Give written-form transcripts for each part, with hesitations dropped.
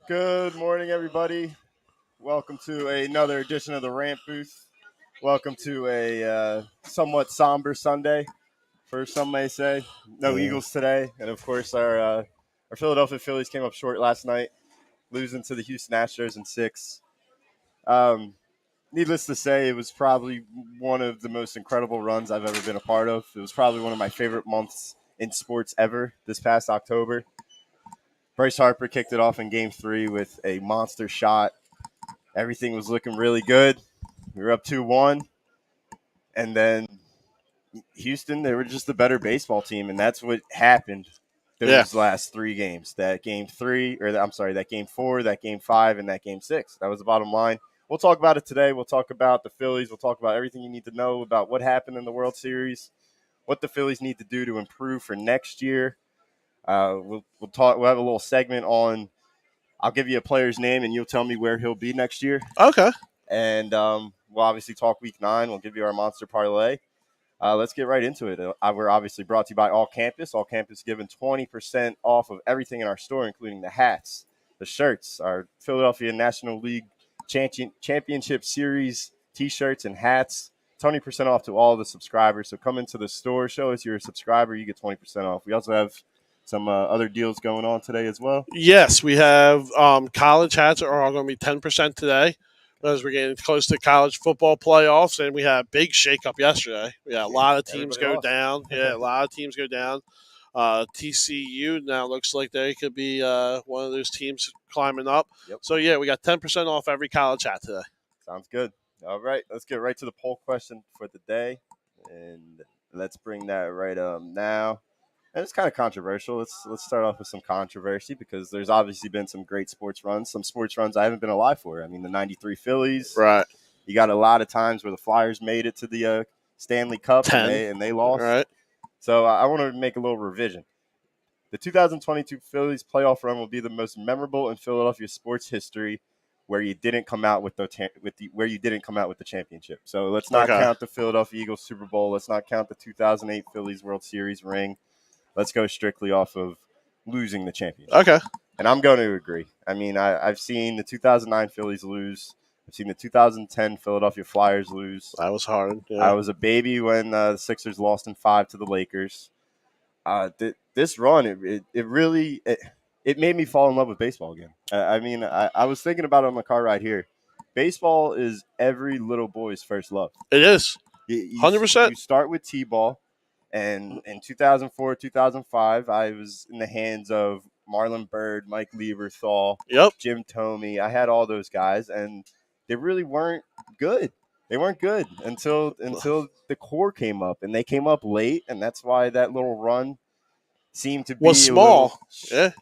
Good morning, everybody. Welcome to another edition of the Rant Booth. Welcome to a somewhat somber Sunday, for some may say. No Eagles today, and of course our Philadelphia Phillies came up short last night, losing to the Houston Astros in 6. Needless to say, it was probably one of the most incredible runs I've ever been a part of. It was probably one of my favorite months in sports ever this past October. Bryce Harper kicked it off in Game 3 with a monster shot. Everything was looking really good. We were up 2-1. And then Houston, they were just the better baseball team, and that's what happened those last 3 games. That Game 4, that Game 5, and that Game 6. That was the bottom line. We'll talk about it today. We'll talk about the Phillies. We'll talk about everything you need to know about what happened in the World Series, what the Phillies need to do to improve for next year. We'll talk. We'll have a little segment on. I'll give you a player's name, and you'll tell me where he'll be next year. Okay. And we'll obviously talk Week 9. We'll give you our monster parlay. Let's get right into it. We're obviously brought to you by All Campus. All Campus giving 20% off of everything in our store, including the hats, the shirts, our Philadelphia National League Championship Series T-shirts and hats. 20% off to all the subscribers. So come into the store, show us you're a subscriber, you get 20% off. We also have some other deals going on today as well. Yes, we have college hats are all going to be 10% today as we're getting close to college football playoffs, and we had a big shakeup yesterday. We had a lot of teams go down. Yeah, a lot of teams go down. TCU now looks like they could be one of those teams climbing up. Yep. So, yeah, we got 10% off every college hat today. Sounds good. All right, let's get right to the poll question for the day, and let's bring that right up now. And it's kind of controversial. Let's start off with some controversy because there's obviously been some great sports runs, some sports runs I haven't been alive for. I mean, the 93 Phillies. Right. You got a lot of times where the Flyers made it to the Stanley Cup and they lost. Right. So I want to make a little revision. The 2022 Phillies playoff run will be the most memorable in Philadelphia sports history where you didn't come out with the championship. So let's not count the Philadelphia Eagles Super Bowl. Let's not count the 2008 Phillies World Series ring. Let's go strictly off of losing the championship. Okay. And I'm going to agree. I mean, I've seen the 2009 Phillies lose. I've seen the 2010 Philadelphia Flyers lose. That was hard. Yeah. I was a baby when the Sixers lost in 5 to the Lakers. This run, it really made me fall in love with baseball again. I was thinking about it on the car ride here. Baseball is every little boy's first love. It is. 100%. You start with T-ball. And in 2004, 2005, I was in the hands of Marlon Byrd, Mike Lieberthal, Jim Thome. I had all those guys, and they really weren't good. They weren't good until the core came up, and they came up late, and that's why that little run seemed to be small.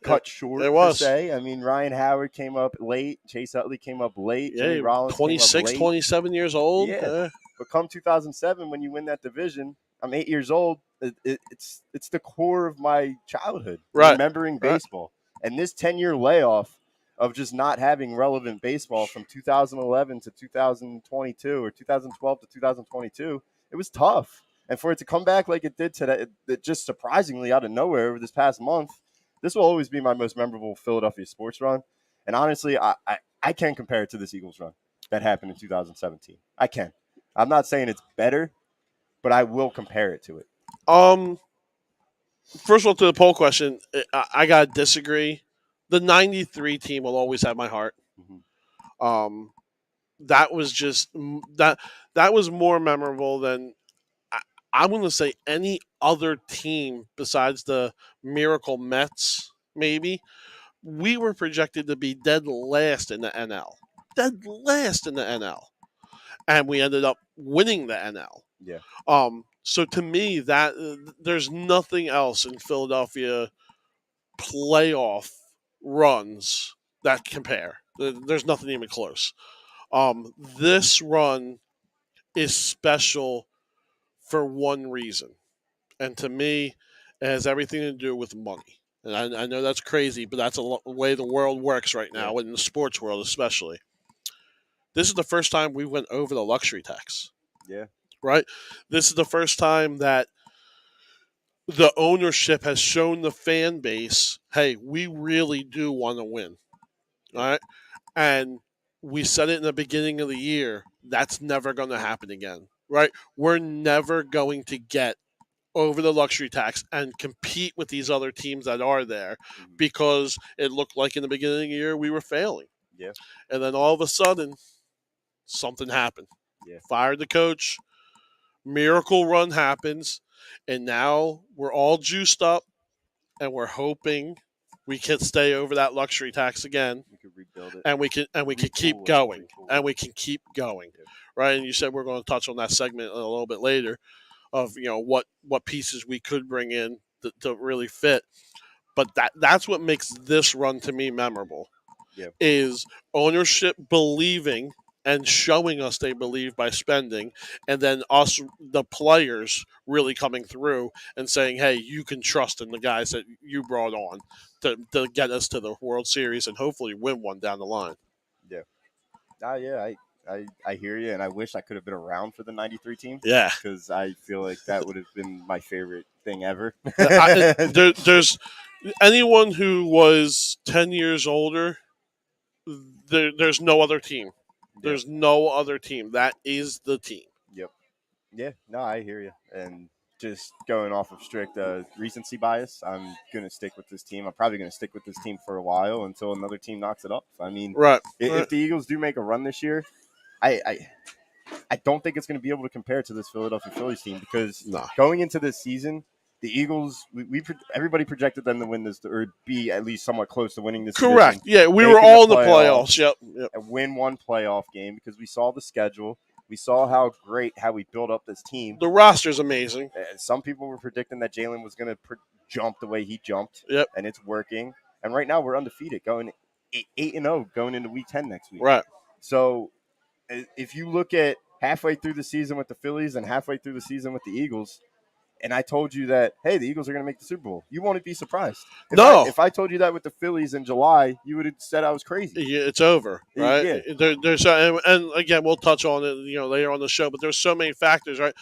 Cut short, it was. Per se. I mean, Ryan Howard came up late. Chase Utley came up late. Yeah, Jimmy Rollins 26, came up late. 27 years old. Yeah. But come 2007, when you win that division, I'm 8 years old. It's the core of my childhood, remembering baseball. And this 10-year layoff of just not having relevant baseball from 2011 to 2022 or 2012 to 2022, it was tough. And for it to come back like it did today, it just surprisingly out of nowhere over this past month, this will always be my most memorable Philadelphia sports run. And honestly, I can compare it to this Eagles run that happened in 2017. I can. I'm not saying it's better, but I will compare it to it. First of all, to the poll question, I gotta disagree. The '93 team will always have my heart. Mm-hmm. That was just that was more memorable than I'm going to say any other team besides the Miracle Mets. Maybe we were projected to be dead last in the NL, and we ended up winning the NL. Yeah. So to me, that there's nothing else in Philadelphia playoff runs that compare. There's nothing even close. This run is special for one reason, and to me, it has everything to do with money. And I know that's crazy, but that's the way the world works right now, in the sports world especially. This is the first time we went over the luxury tax. Yeah. Right? This is the first time that the ownership has shown the fan base, hey, we really do want to win. All right. And we said it in the beginning of the year. That's never going to happen again. Right. We're never going to get over the luxury tax and compete with these other teams that are there Mhm. because it looked like in the beginning of the year we were failing. Yeah, And then all of a sudden, something happened. yeah, Fired the coach, miracle run happens, and now we're all juiced up and we're hoping we can stay over that luxury tax again, we could rebuild it, and we can keep retool it, going, retool and it. we can keep going, Yeah, right? And you said we're going to touch on that segment a little bit later of what pieces we could bring in to really fit, but that's what makes this run to me memorable yeah, is ownership believing and showing us they believe by spending, and then us, the players, really coming through and saying, hey, you can trust in the guys that you brought on to get us to the World Series and hopefully win one down the line. yeah. Yeah. I hear you, and I wish I could have been around for the '93 team Yeah. because I feel like that would have been my favorite thing ever. There's anyone who was 10 years older, there's no other team. Yeah. There's no other team. That is the team. Yep. Yeah. No, I hear you. And just going off of strict recency bias, I'm gonna stick with this team. I'm probably gonna stick with this team for a while until another team knocks it off. I mean, Right. if Right. the Eagles do make a run this year, I don't think it's going to be able to compare to this Philadelphia Phillies team because No. going into this season, the Eagles, everybody projected them to win this or be at least somewhat close to winning this Correct. division, Yeah, we were making the all in the playoffs. playoffs, Yep. Yep. and win one playoff game because we saw the schedule. We saw how we built up this team. The roster's amazing. And some people were predicting that Jalen was going to jump the way he jumped, Yep. and it's working. And right now we're undefeated, going 8-0 going into Week 10 next week. Right. So if you look at halfway through the season with the Phillies and halfway through the season with the Eagles, and I told you that, hey, the Eagles are going to make the Super Bowl, you won't be surprised. No. If I told you that with the Phillies in July, you would have said I was crazy. Yeah, it's over, right? Yeah. There's and again we'll touch on it, later on the show. But there's so many factors, right?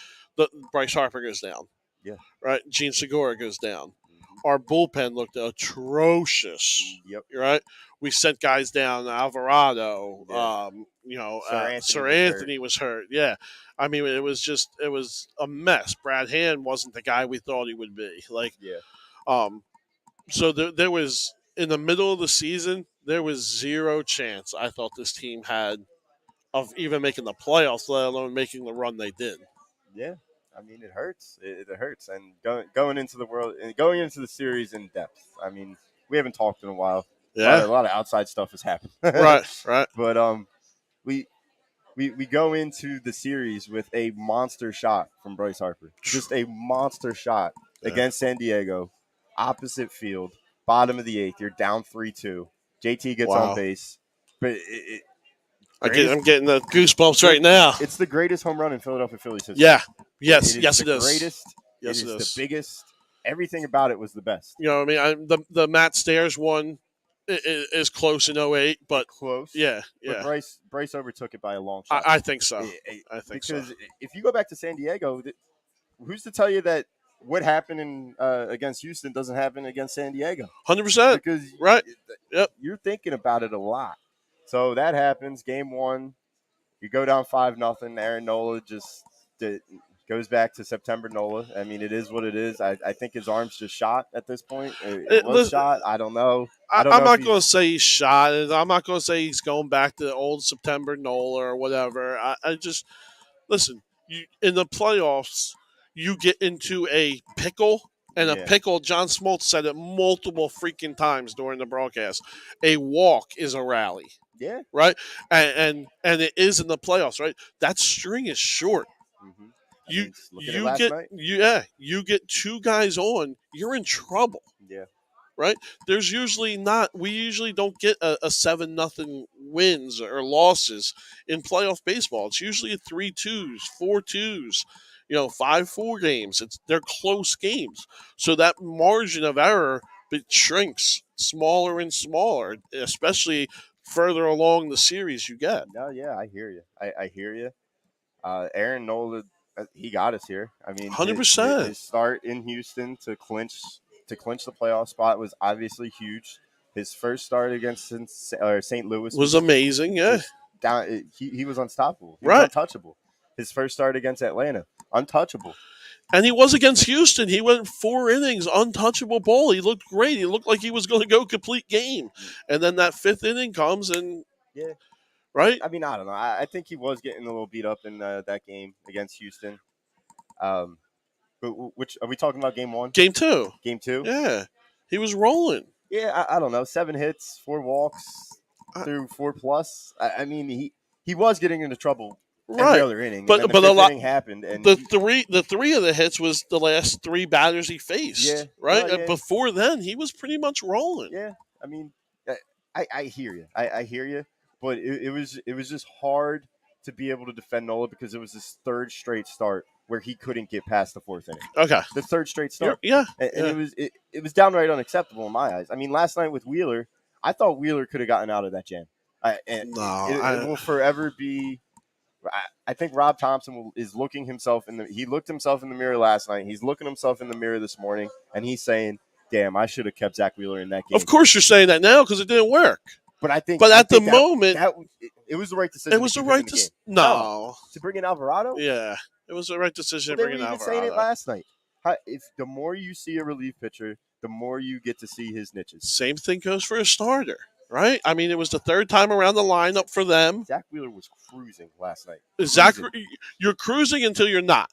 Bryce Harper goes down, Yeah. right? Gene Segura goes down. Mm-hmm. Our bullpen looked atrocious, Yep. right? We sent guys down, Alvarado, Sir Sir Anthony was Anthony was hurt. Yeah, I mean it was a mess. Brad Hand wasn't the guy we thought he would be. Yeah. Um, so there was in the middle of the season, there was zero chance I thought this team had of even making the playoffs, let alone making the run they did. Yeah. I mean, it hurts. It hurts. And going into the world, going into the series in depth. I mean, we haven't talked in a while. Yeah. A lot of outside stuff has happened. Right. Right. But we we go into the series with a monster shot from Bryce Harper. Just a monster shot against San Diego, opposite field, bottom of the eighth. You're down 3-2. JT gets on Wow. base. But I'm getting the goosebumps right now. It's the greatest home run in Philadelphia Phillies history. Yeah. Yes. Yes, it it is. is. The greatest. Yes, it is the biggest. Everything about it was the best. You know what I mean? The Matt Stairs one is close in 08, but close. yeah. But Bryce overtook it by a long shot. I think so. I think because so. if you go back to San Diego, who's to tell you that what happened in against Houston doesn't happen against San Diego? 100%. Because right. Yep. You're thinking about it a lot. So that happens. Game one, you go down 5-0. Aaron Nola just goes back to September Nola. I mean, it is what it is. I think his arm's just shot at this point. It was shot. I don't know. I'm not going to say he's shot. I'm not going to say he's going back to the old September Nola or whatever. I just listen. In the playoffs, you get into a pickle. And a pickle, John Smoltz said it multiple freaking times during the broadcast. A walk is a rally. Yeah. Right? And it is in the playoffs, right? That string is short. Mm-hmm. You get two guys on, you're in trouble. Yeah. Right? We usually don't get a 7-0 wins or losses in playoff baseball. It's usually a 3-2s, 4-2s, 5-4 games. They're close games. So that margin of error, it shrinks smaller and smaller, especially further along the series you get. No, yeah, I hear you. I hear you. Aaron Nola, he got us here. I mean, 100%. his start in Houston to clinch the playoff spot was obviously huge. His first start against St. Louis Was amazing, yeah. just down. He was unstoppable. He was Right. untouchable. His first start against Atlanta, untouchable. And he was against Houston. He went 4 innings, untouchable ball. He looked great. He looked like he was going to go complete game. And then that 5th inning comes and Yeah. right. I mean, I don't know. I think he was getting a little beat up in that game against Houston. But which are we talking about? Game 1, Game 2. Game 2. Yeah, he was rolling. Yeah, I don't know. 7 hits, 4 walks through 4+. I mean, he was getting into trouble Right. every other inning. But and then the a fifth lot inning happened, and the three of the hits was the last 3 batters he faced. Yeah. Right. No, yeah. Before then, he was pretty much rolling. Yeah, I mean, I hear you. I hear you, but it was just hard to be able to defend Nola because it was his 3rd straight start where he couldn't get past the 4th inning. Okay. The 3rd straight start. Yeah. And yeah. it was downright unacceptable in my eyes. I mean, last night with Wheeler, I thought Wheeler could have gotten out of that jam. It will forever be. I think Rob Thompson is looking himself in the. He looked himself in the mirror last night. He's looking himself in the mirror this morning, and he's saying, "Damn, I should have kept Zach Wheeler in that game." Of course, you're saying that now because it didn't work. But I think. But at the that, moment, it was the right decision. It was the right decision. No, to bring in Alvarado. Yeah, it was the right decision. Well, to bring in Alvarado. Saying it last night. If the more you see a relief pitcher, the more you get to see his niches. Same thing goes for a starter. Right? I mean, it was the 3rd time around the lineup for them. Zach Wheeler was cruising last night. You're cruising until you're not,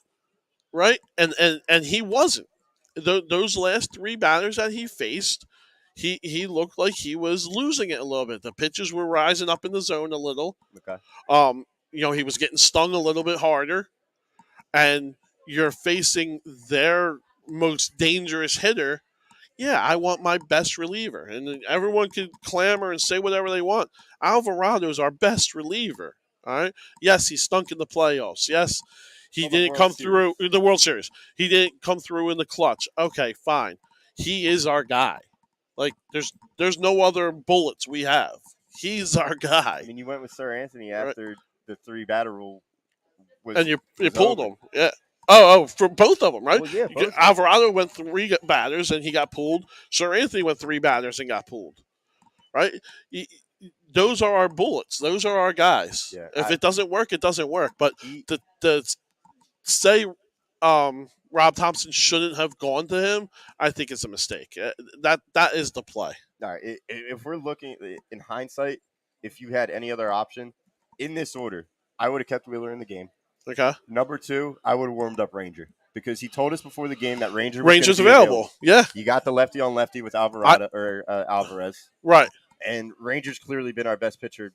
right? And he wasn't. Those last 3 batters that he faced, he looked like he was losing it a little bit. The pitches were rising up in the zone a little. Okay. He was getting stung a little bit harder, and you're facing their most dangerous hitter. Yeah, I want my best reliever. And everyone can clamor and say whatever they want. Alvarado is our best reliever. All right. Yes, he stunk in the playoffs. Yes, he didn't come through in the World Series. He didn't come through in the clutch. Okay, fine. He is our guy. Like there's no other bullets we have. He's our guy. I mean, you went with Sir Anthony after the 3 batter rule was, and you pulled over. him. Yeah. Oh, for both of them, right? Well, yeah, Alvarado went 3 batters and he got pulled. Sir Anthony went 3 batters and got pulled. Right? Those are our bullets. Those are our guys. Yeah, if it doesn't work, it doesn't work. But to say Rob Thompson shouldn't have gone to him, I think it's a mistake. That is the play. All right. If we're looking in hindsight, if you had any other option in this order, I would have kept Wheeler in the game. Okay. Number 2, I would have warmed up Ranger because he told us before the game that Ranger's available. Yeah. You got the lefty on lefty with Alvarado or Alvarez. Right. And Ranger's clearly been our best pitcher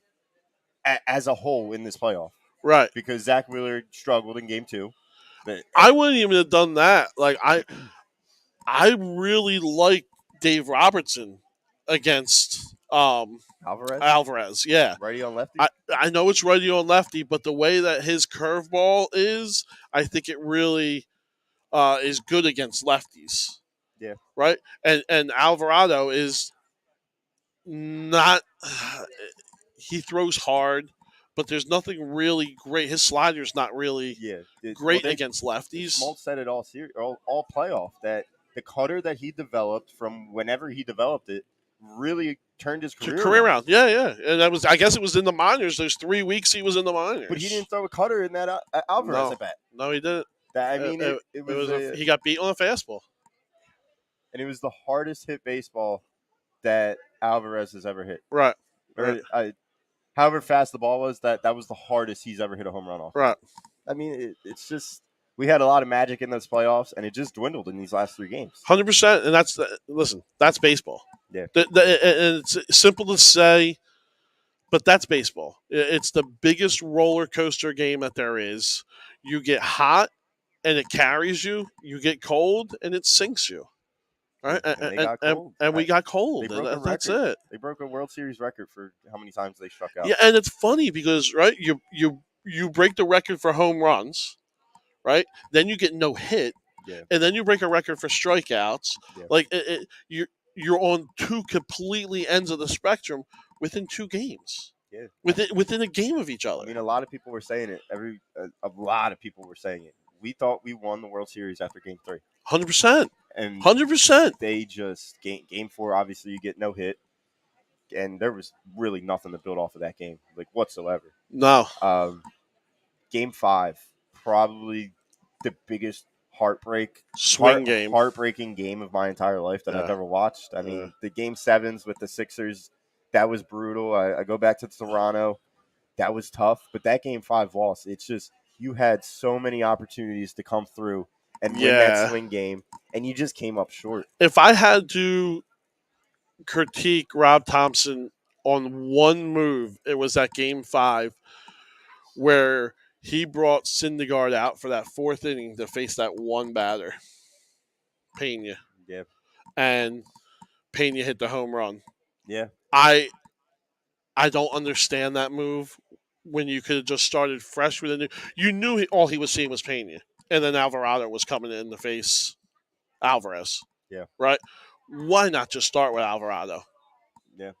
as a whole in this playoff. Right. Because Zach Wheeler struggled in game 2. I wouldn't even have done that. Like I really like Dave Robertson against Alvarez. Yeah. Righty on lefty? I know it's righty on lefty, but the way that his curveball is, I think it really is good against lefties. Yeah. Right? And Alvarado is not he throws hard, but there's nothing really great. His slider's not really great against lefties. Smoltz said it all playoff that the cutter that he developed from whenever he developed it really turned his career around. Yeah. And that was, I guess it was in the minors. Those 3 weeks he was in the minors. But he didn't throw a cutter in that Alvarez at bat. No, he didn't. It was he got beat on a fastball. And it was the hardest hit baseball that Alvarez has ever hit. Right. However fast the ball was, that was the hardest he's ever hit a home run off. Right. I mean, it's just we had a lot of magic in those playoffs, and it just dwindled in these last 3 games. 100%, and that's baseball. Yeah. And it's simple to say, but that's baseball. It's the biggest roller coaster game that there is. You get hot, and it carries you. You get cold, and it sinks you. Right, and we got cold. That's it. They broke a World Series record for how many times they struck out. Yeah, and it's funny because you break the record for home runs, right? Then you get no hit, and then you break a record for strikeouts. Yeah. Like you're on 2 completely ends of the spectrum within 2 games. Yeah, within a game of each other. I mean, a lot of people were saying it. A lot of people were saying it. we thought we won the World Series after Game 3. 100%. And 100%. they just game 4. Obviously, you get no hit, and there was really nothing to build off of that game, like whatsoever. No. Game 5, probably the biggest heartbreaking game of my entire life that I've ever watched. I mean, the Game 7s with the Sixers, that was brutal. I go back to Toronto, that was tough. But that Game 5 loss, it's just you had so many opportunities to come through and win that swing game, and you just came up short. If I had to critique Rob Thompson on one move, it was that Game 5 where he brought Syndergaard out for that 4th inning to face that one batter, Pena. Yeah. And Pena hit the home run. Yeah. I don't understand that move when you could have just started fresh with a new. You knew all he was seeing was Pena, and then Alvarado was coming in to face Alvarez. Yeah. Right? Why not just start with Alvarado? Yeah.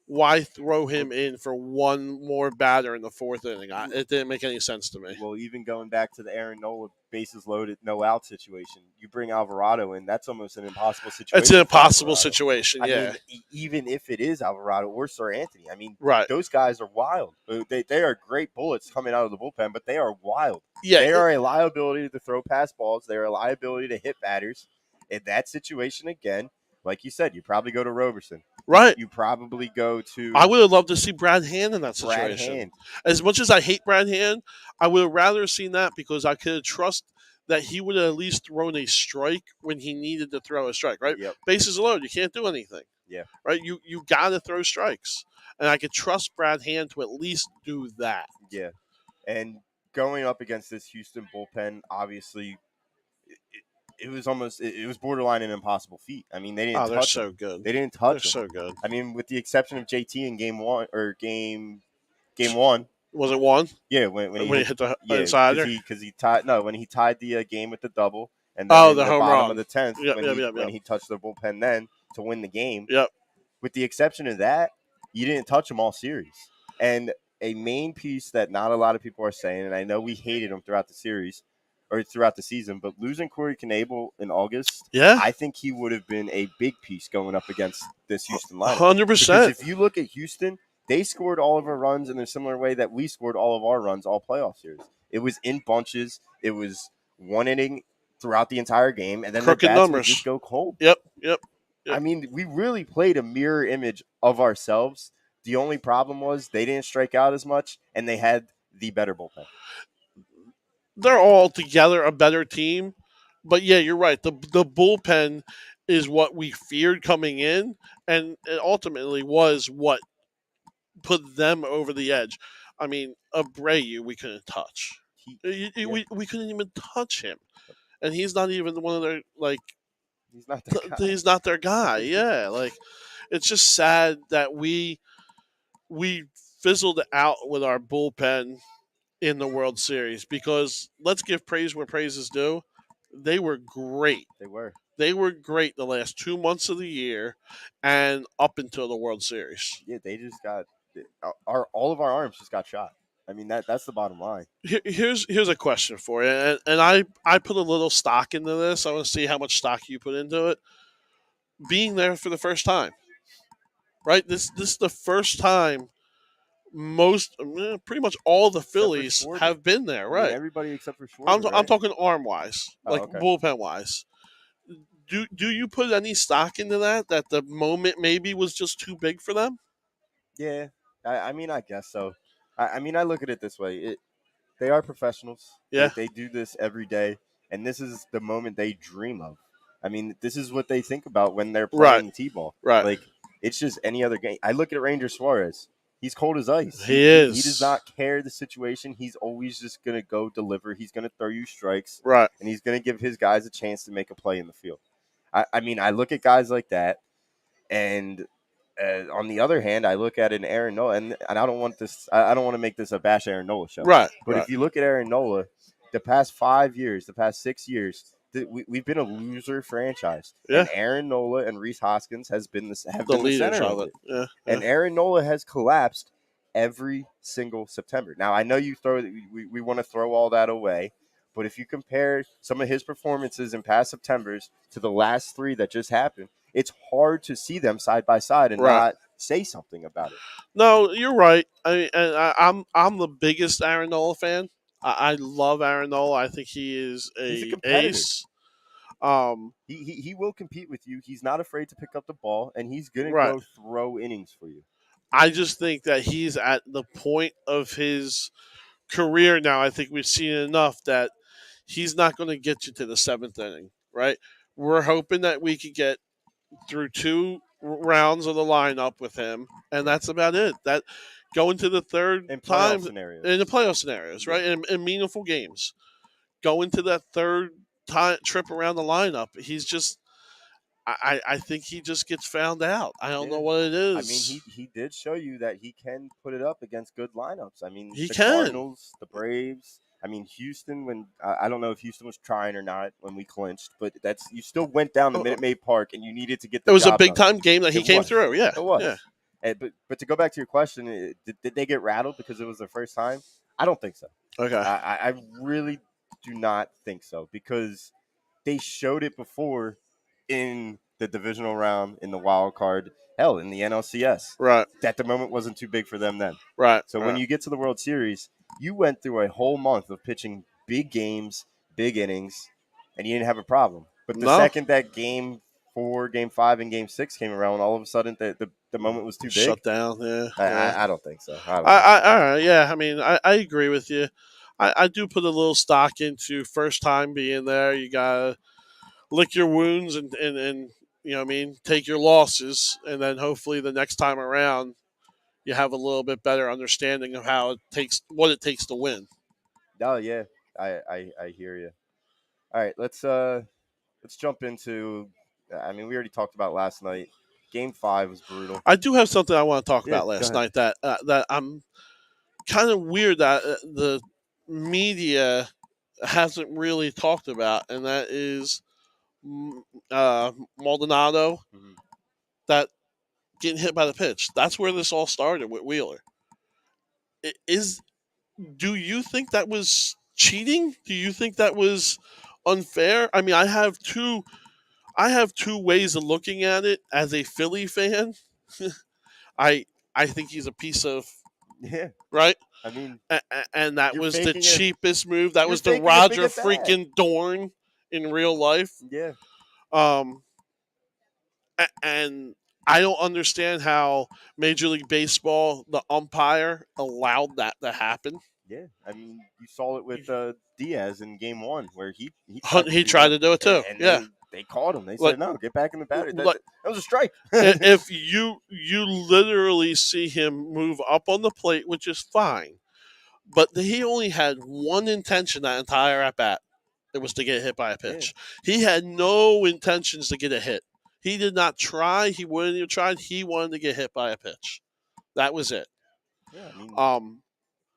Why throw him in for one more batter in the 4th inning? It didn't make any sense to me. Well, even going back to the Aaron Nola bases loaded, no out situation, you bring Alvarado in, that's almost an impossible situation. It's an impossible situation, I mean, even if it is Alvarado or Sir Anthony, I mean, those guys are wild. They are great bullets coming out of the bullpen, but they are wild. Yeah, they are a liability to throw pass balls. They are a liability to hit batters. In that situation, again, like you said, you probably go to Roberson. Right. You probably go to... I would have loved to see Brad Hand in that situation. Brad Hand. As much as I hate Brad Hand, I would have rather seen that because I could trust that he would have at least thrown a strike when he needed to throw a strike, right? Yep. Bases loaded. You can't do anything. Yeah. Right? You got to throw strikes. And I could trust Brad Hand to at least do that. Yeah. And going up against this Houston bullpen, obviously... It was borderline an impossible feat. I mean, they didn't touch they're so him. good. They didn't touch They're him. so good. I mean, with the exception of JT in game 1 or game 1. Was it 1? Yeah, when he hit the insider? Because he tied when he tied the game with the double, and then in the home bottom run of the 10th when he touched the bullpen then to win the game. Yep. With the exception of that, you didn't touch him all series. And a main piece that not a lot of people are saying, and I know we hated him throughout the series or throughout the season, but losing Corey Knebel in August, I think he would have been a big piece going up against this Houston lineup. 100%. Because if you look at Houston, they scored all of our runs in a similar way that we scored all of our runs all playoff series. It was in bunches. It was one inning throughout the entire game, and then the bats would just go cold. Yep. I mean, we really played a mirror image of ourselves. The only problem was they didn't strike out as much, and they had the better bullpen. They're all together a better team. But, yeah, you're right. The bullpen is what we feared coming in, and it ultimately was what put them over the edge. I mean, Abreu, we couldn't touch. We couldn't even touch him. And he's not even one of their, he's not their guy. Yeah, it's just sad that we fizzled out with our bullpen in the World Series because let's give praise where praise is due. They were great. They were great the last 2 months of the year and up until the World Series. Yeah, they just got all of our arms just got shot. I mean, that's the bottom line. Here's a question for you, and I put a little stock into this. I want to see how much stock you put into it. Being there for the first time, right? This is the first time pretty much all the Phillies have been there, right? Everybody except for Schwarber. I'm talking arm wise, bullpen wise. Do you put any stock into that the moment maybe was just too big for them? Yeah, I mean, I guess so. I mean, I look at it this way. They are professionals. Yeah. They do this every day, and this is the moment they dream of. I mean, this is what they think about when they're playing T-ball. Right. It's just any other game. I look at Ranger Suarez. He's cold as ice. He is. He does not care the situation. He's always just going to go deliver. He's going to throw you strikes. Right. And he's going to give his guys a chance to make a play in the field. I mean, I look at guys like that, and on the other hand, I look at an Aaron Nola, and I don't want to make this a bash Aaron Nola show. Right. But if you look at Aaron Nola, the past 5 years, the past 6 years, we've been a loser franchise. Yeah. And Aaron Nola and Rhys Hoskins have been the center of it. Yeah. And Aaron Nola has collapsed every single September. Now, I know we want to throw all that away, But if you compare some of his performances in past Septembers to the last 3 that just happened, it's hard to see them side by side and Right. not say something about it. No, you're right. I'm the biggest Aaron Nola fan. I love Aaron Nola. I think he is He's a a competitor. ace. Um, He will compete with you. He's not afraid to pick up the ball, and he's going to right. go throw innings for you. I just think that he's at the point of his career now. I think we've seen enough that he's not going to get you to the 7th inning. Right. We're hoping that we could get through 2 rounds of the lineup with him, and that's about it. That going to the third In playoff time scenarios. in the playoff scenarios, Yeah. right? In meaningful games, going to that third time trip around the lineup, he's just. I think he just gets found out. I don't know what it is. I mean, he did show you that he can put it up against good lineups. I mean, He the can. Cardinals, the Braves. I mean, Houston. When I don't know if Houston was trying or not when we clinched, but that's you still went down to Minute Maid Park and you needed to get the It was a job big done. time game that he came through. Yeah, It was. Yeah. But to go back to your question, did they get rattled because it was their first time? I don't think so. Okay. I really do not think so because they showed it before in the divisional round, in the wild card, hell, in the NLCS. Right. That the moment wasn't too big for them then. Right. So when you get to the World Series, you went through a whole month of pitching big games, big innings, and you didn't have a problem. But the second that game 4, game 5, and game 6 came around, all of a sudden the moment was too big. Shut down. Yeah. I don't think so. All right. Yeah. I mean, I agree with you. I do put a little stock into first time being there. You gotta lick your wounds and you know what I mean, take your losses, and then hopefully the next time around you have a little bit better understanding of what it takes to win. Oh yeah, I hear you. All right, let's jump into. I mean, we already talked about last night. Game 5 was brutal. I do have something I want to talk about go last ahead. night that I'm kind of weird that the media hasn't really talked about, and that is Maldonado Mhm. that getting hit by the pitch. That's where this all started with Wheeler. Do you think that was cheating? Do you think that was unfair? I mean, I have two ways of looking at it as a Philly fan. I I think he's a piece of Yeah, right. I mean, And that you're was the faking it. cheapest move. That You're was the faking a big Roger at bat. freaking Dorn in real life. Yeah, Um, and I don't understand how Major League Baseball, the umpire, allowed that to happen. yeah. I mean, you saw it with Diaz in Game 1 where he He tried to do it too. and Yeah. they called him. They Like- said, "No, get back in the battery." That, like- that was a strike. If you literally see him move up on the plate, which is fine, but he only had one intention that entire at bat. It was to get hit by a pitch. He had no intentions to get a hit. He did not try. He wouldn't have tried. He wanted to get hit by a pitch. That was it. Yeah, I mean, Um,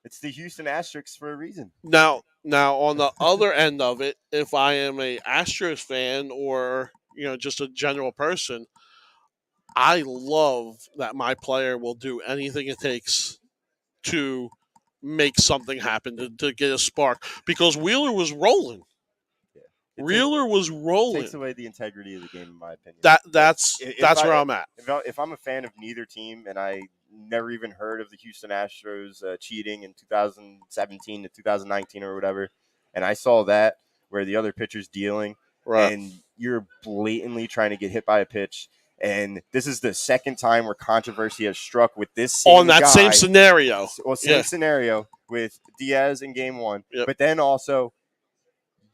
it's the Houston Astros for a reason. now on the other end of it, if I am a Astros fan or just a general person, I love that my player will do anything it takes to make something happen to get a spark because Wheeler was rolling. Wheeler was rolling. Takes away the integrity of the game, in my opinion. That's where I'm at. If I'm a fan of neither team and I never even heard of the Houston Astros cheating in 2017 to 2019 or whatever, and I saw that where the other pitcher's dealing, Right. and you're blatantly trying to get hit by a pitch, and this is the second time where controversy has struck with this same guy, same scenario. Well, same scenario with Diaz in Game 1, Yep. but then also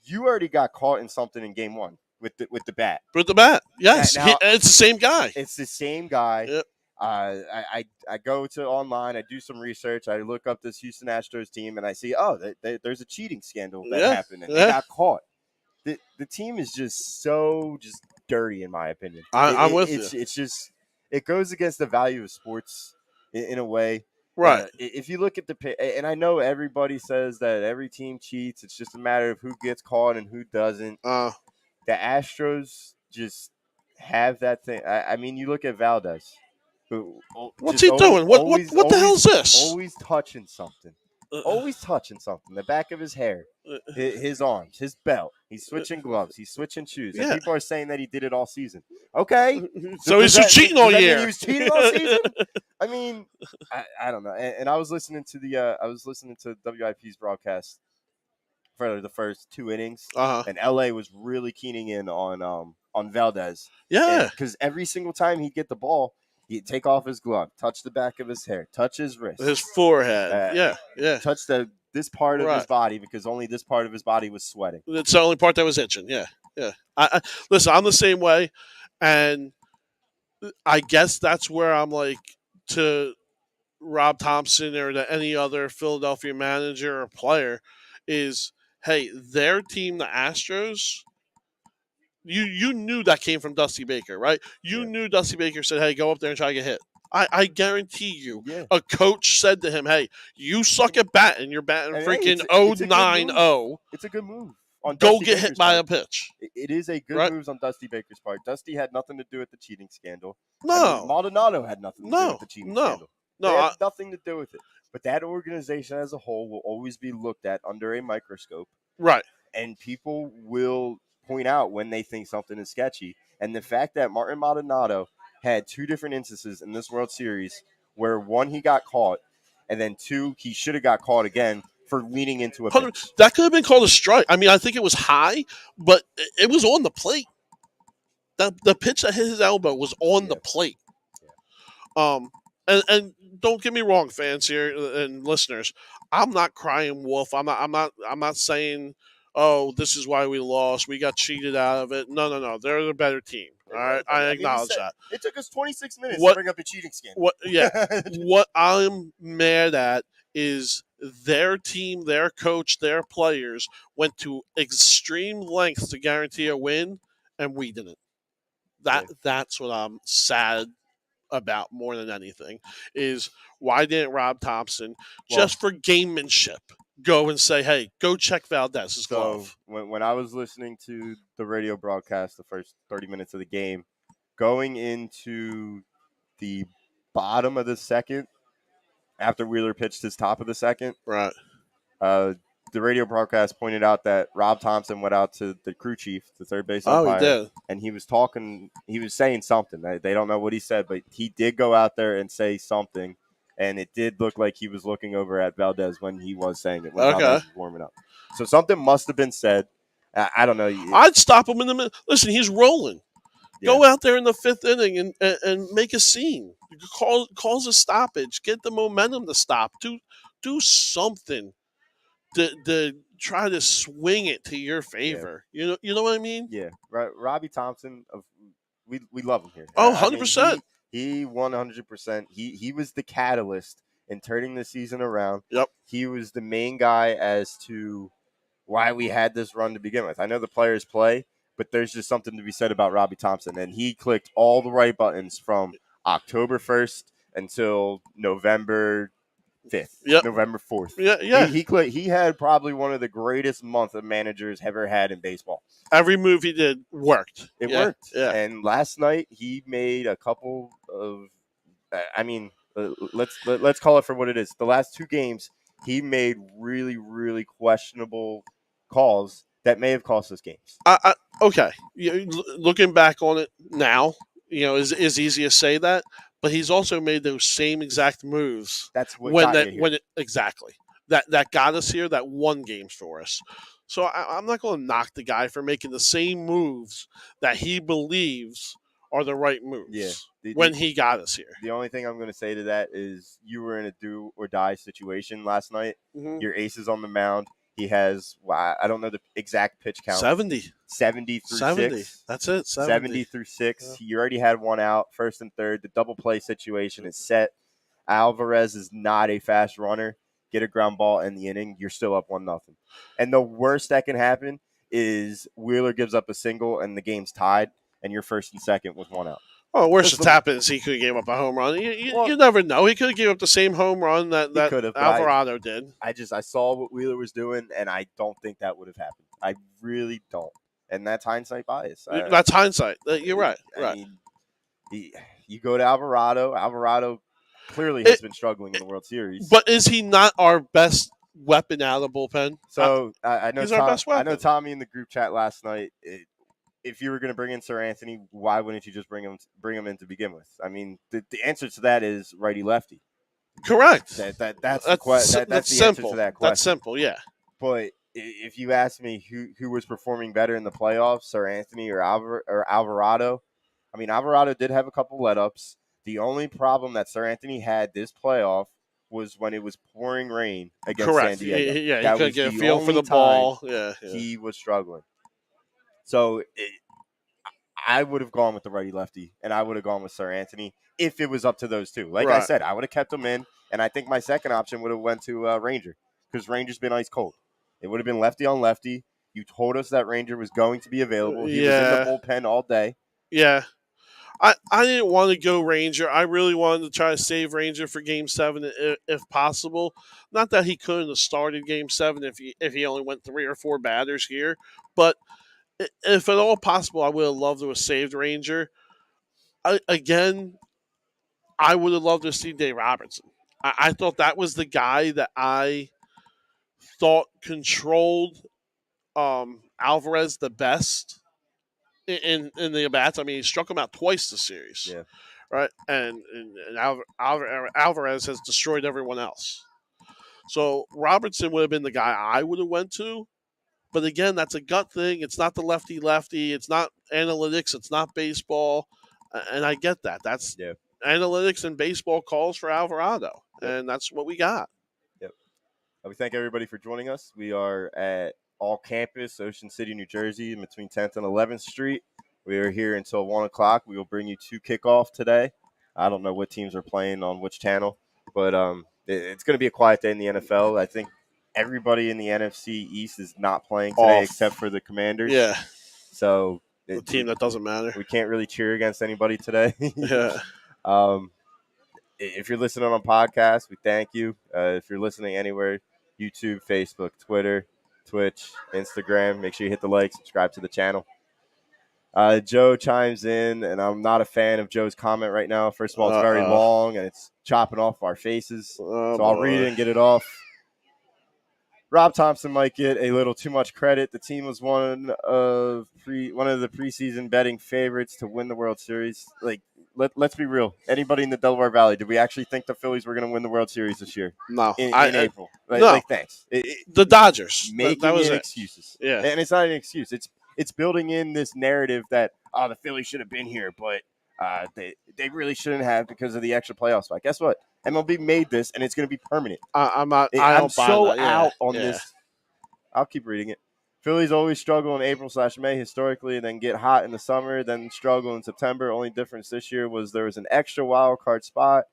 you already got caught in something in Game 1 with the bat. With the bat, yes, Now, it's the same guy. It's the same guy. Yep. I go to online, I do some research, I look up this Houston Astros team, and I see, there's a cheating scandal that happened, and they got caught. The team is just so dirty, in my opinion. I'm with you. It's just it goes against the value of sports in a way. Right. If you look at and I know everybody says that every team cheats. It's just a matter of who gets caught and who doesn't. The Astros just have that thing. I mean, you look at Valdez. What's he doing? What the hell is this? Always touching something. Always touching something. The back of his hair, his arms, his belt. He's switching gloves. He's switching shoes. And Yeah. people are saying that he did it all season. Okay. So he's cheating all does that year. mean he was cheating all season? I mean, I don't know. And I was listening to WIP's broadcast for the first 2 innings, and LA was really keening in on Valdez. Yeah. Because every single time he'd get the ball, he'd take off his glove, touch the back of his hair, touch his wrist, his forehead. Yeah. touch this part of his body, because only this part of his body was sweating. It's the only part that was itching. Yeah. I listen, I'm the same way, and I guess that's where I'm like, to Rob Thompson or to any other Philadelphia manager or player, is, hey, their team, the Astros, you knew that came from Dusty Baker, right? You knew Dusty Baker said, hey, go up there and try to get hit. I guarantee you, a coach said to him, hey, you suck at batting. You're batting freaking 0-9-0. It's a good move. Go get hit by a pitch. It is a good move on Dusty Baker's part. Dusty had nothing to do with the cheating scandal. No. Maldonado had nothing to do with the cheating scandal. No, they had nothing to do with it. But that organization as a whole will always be looked at under a microscope. Right. And people will point out when they think something is sketchy. And the fact that Martin Maldonado had 2 different instances in this World Series where, 1, he got caught, and then 2, he should have got caught again for leaning into a pitch. That could have been called a strike. I mean, I think it was high, but it was on the plate. The pitch that hit his elbow was on the plate. And don't get me wrong, fans here and listeners, I'm not crying wolf. I'm not saying, oh, this is why we lost. We got cheated out of it. No. They're the better team. All right, I acknowledge that. It took us 26 minutes to bring up the cheating scandal. What I'm mad at is their team, their coach, their players went to extreme lengths to guarantee a win, and we didn't. That's what I'm sad about more than anything, is why didn't Rob Thompson, just for gamemanship, go and say, hey, go check Valdez's glove? When I was listening to the radio broadcast the first 30 minutes of the game, going into the bottom of the second, after Wheeler pitched his top of the second, right? The radio broadcast pointed out that Rob Thompson went out to the crew chief, the third base umpire, he did. And he was talking. He was saying something. They don't know what he said, but he did go out there and say something, and it did look like he was looking over at Valdez when he was saying it, when Valdez was warming up. So something must have been said. I don't know. I'd stop him in the middle. Listen, he's rolling. Yeah. Go out there in the 5th inning and make a scene. Cause a stoppage. Get the momentum to stop. Do something to try to swing it to your favor. Yeah. You know what I mean? Yeah. Robbie Thompson, we love him here. Oh, 100%. He 100%. He was the catalyst in turning the season around. Yep. He was the main guy as to why we had this run to begin with. I know the players play, but there's just something to be said about Robbie Thompson. And he clicked all the right buttons from October 1st until November 5th, November 4th. Yeah. He had probably one of the greatest months a manager's ever had in baseball. Every move he did worked. It worked. Yeah. And last night he made a couple of, let's call it for what it is. The last 2 games, he made really, really questionable calls that may have cost us games. Okay. Looking back on it now, is easy to say that. But he's also made those same exact moves. That's what exactly that got us here. That won games for us. So I'm not going to knock the guy for making the same moves that he believes are the right moves. Yeah, when he got us here. The only thing I'm going to say to that is you were in a do or die situation last night. Mm-hmm. Your ace is on the mound. He has, I don't know the exact pitch count. 70 through 6. That's it. 70 through 6. Yeah. You already had one out, first and third. The double play situation is set. Alvarez is not a fast runner. Get a ground ball in the inning. You're still up 1-0. And the worst that can happen is Wheeler gives up a single and the game's tied, and you're first and second with 1 out. Oh, worst that's happens, he could have gave up a home run. You never know. He could have gave up the same home run that Alvarado did. I saw what Wheeler was doing, and I don't think that would have happened. I really don't. And that's hindsight bias. That's hindsight. You're right. I mean, you go to Alvarado. Alvarado clearly has been struggling in the World Series. But is he not our best weapon out of the bullpen. So I know he's our best I know weapon. Tommy in the group chat last night. If you were going to bring in Sir Anthony, why wouldn't you just bring him in to begin with? I mean, the answer to that is righty lefty. Correct. That's the That's the answer to simple. that question. That's simple. Yeah. But if you ask me who was performing better in the playoffs, Sir Anthony or Alvarado, I mean, Alvarado did have a couple let-ups. The only problem that Sir Anthony had this playoff was when it was pouring rain against Correct. San Diego. He That couldn't was get a the feel for only the ball. Yeah. he was struggling. So I would have gone with the righty-lefty, and I would have gone with Sir Anthony if it was up to those two. Like I said, I would have kept him in, and I think my second option would have went to Ranger because Ranger's been ice cold. It would have been lefty on lefty. You told us that Ranger was going to be available. He was in the bullpen all day. Yeah. I didn't want to go Ranger. I really wanted to try to save Ranger for Game 7 if possible. Not that he couldn't have started Game 7 if he only went 3 or 4 batters here, but if at all possible, I would have loved to have saved Ranger. I would have loved to see Dave Robertson. I thought that was the guy that I thought controlled Alvarez the best in the at-bats. I mean, he struck him out twice this series. Yeah. Right? And Alvarez has destroyed everyone else. So Robertson would have been the guy I would have went to. But again, that's a gut thing. It's not the lefty-lefty. It's not analytics. It's not baseball. And I get that. That's analytics and baseball calls for Alvarado. Yep. And that's what we got. Yep. We thank everybody for joining us. We are at All Campus, Ocean City, New Jersey, in between 10th and 11th Street. We are here until 1 o'clock. We will bring you to kickoff today. I don't know what teams are playing on which channel, but it's going to be a quiet day in the NFL. I think everybody in the NFC East is not playing today except for the Commanders. Yeah. So the team that doesn't matter. We can't really cheer against anybody today. Yeah. If you're listening on podcast, we thank you. If you're listening anywhere, YouTube, Facebook, Twitter, Twitch, Instagram, make sure you hit the like, subscribe to the channel. Joe chimes in, and I'm not a fan of Joe's comment right now. First of all, it's very long, and it's chopping off our faces. So I'll read it and get it off. Rob Thompson might get a little too much credit. The team was one of the preseason betting favorites to win the World Series. Like, let's be real. Anybody in the Delaware Valley, did we actually think the Phillies were going to win the World Series this year? No. In April. No. Thanks. The Dodgers. Making was excuses. Yeah. And it's not an excuse. It's building in this narrative that, the Phillies should have been here, but they really shouldn't have because of the extra playoff spot. Guess what? MLB made this, and it's going to be permanent. I'm so out on this. I'll keep reading it. Phillies always struggle in April/May historically, and then get hot in the summer, then struggle in September. Only difference this year was there was an extra wild card spot,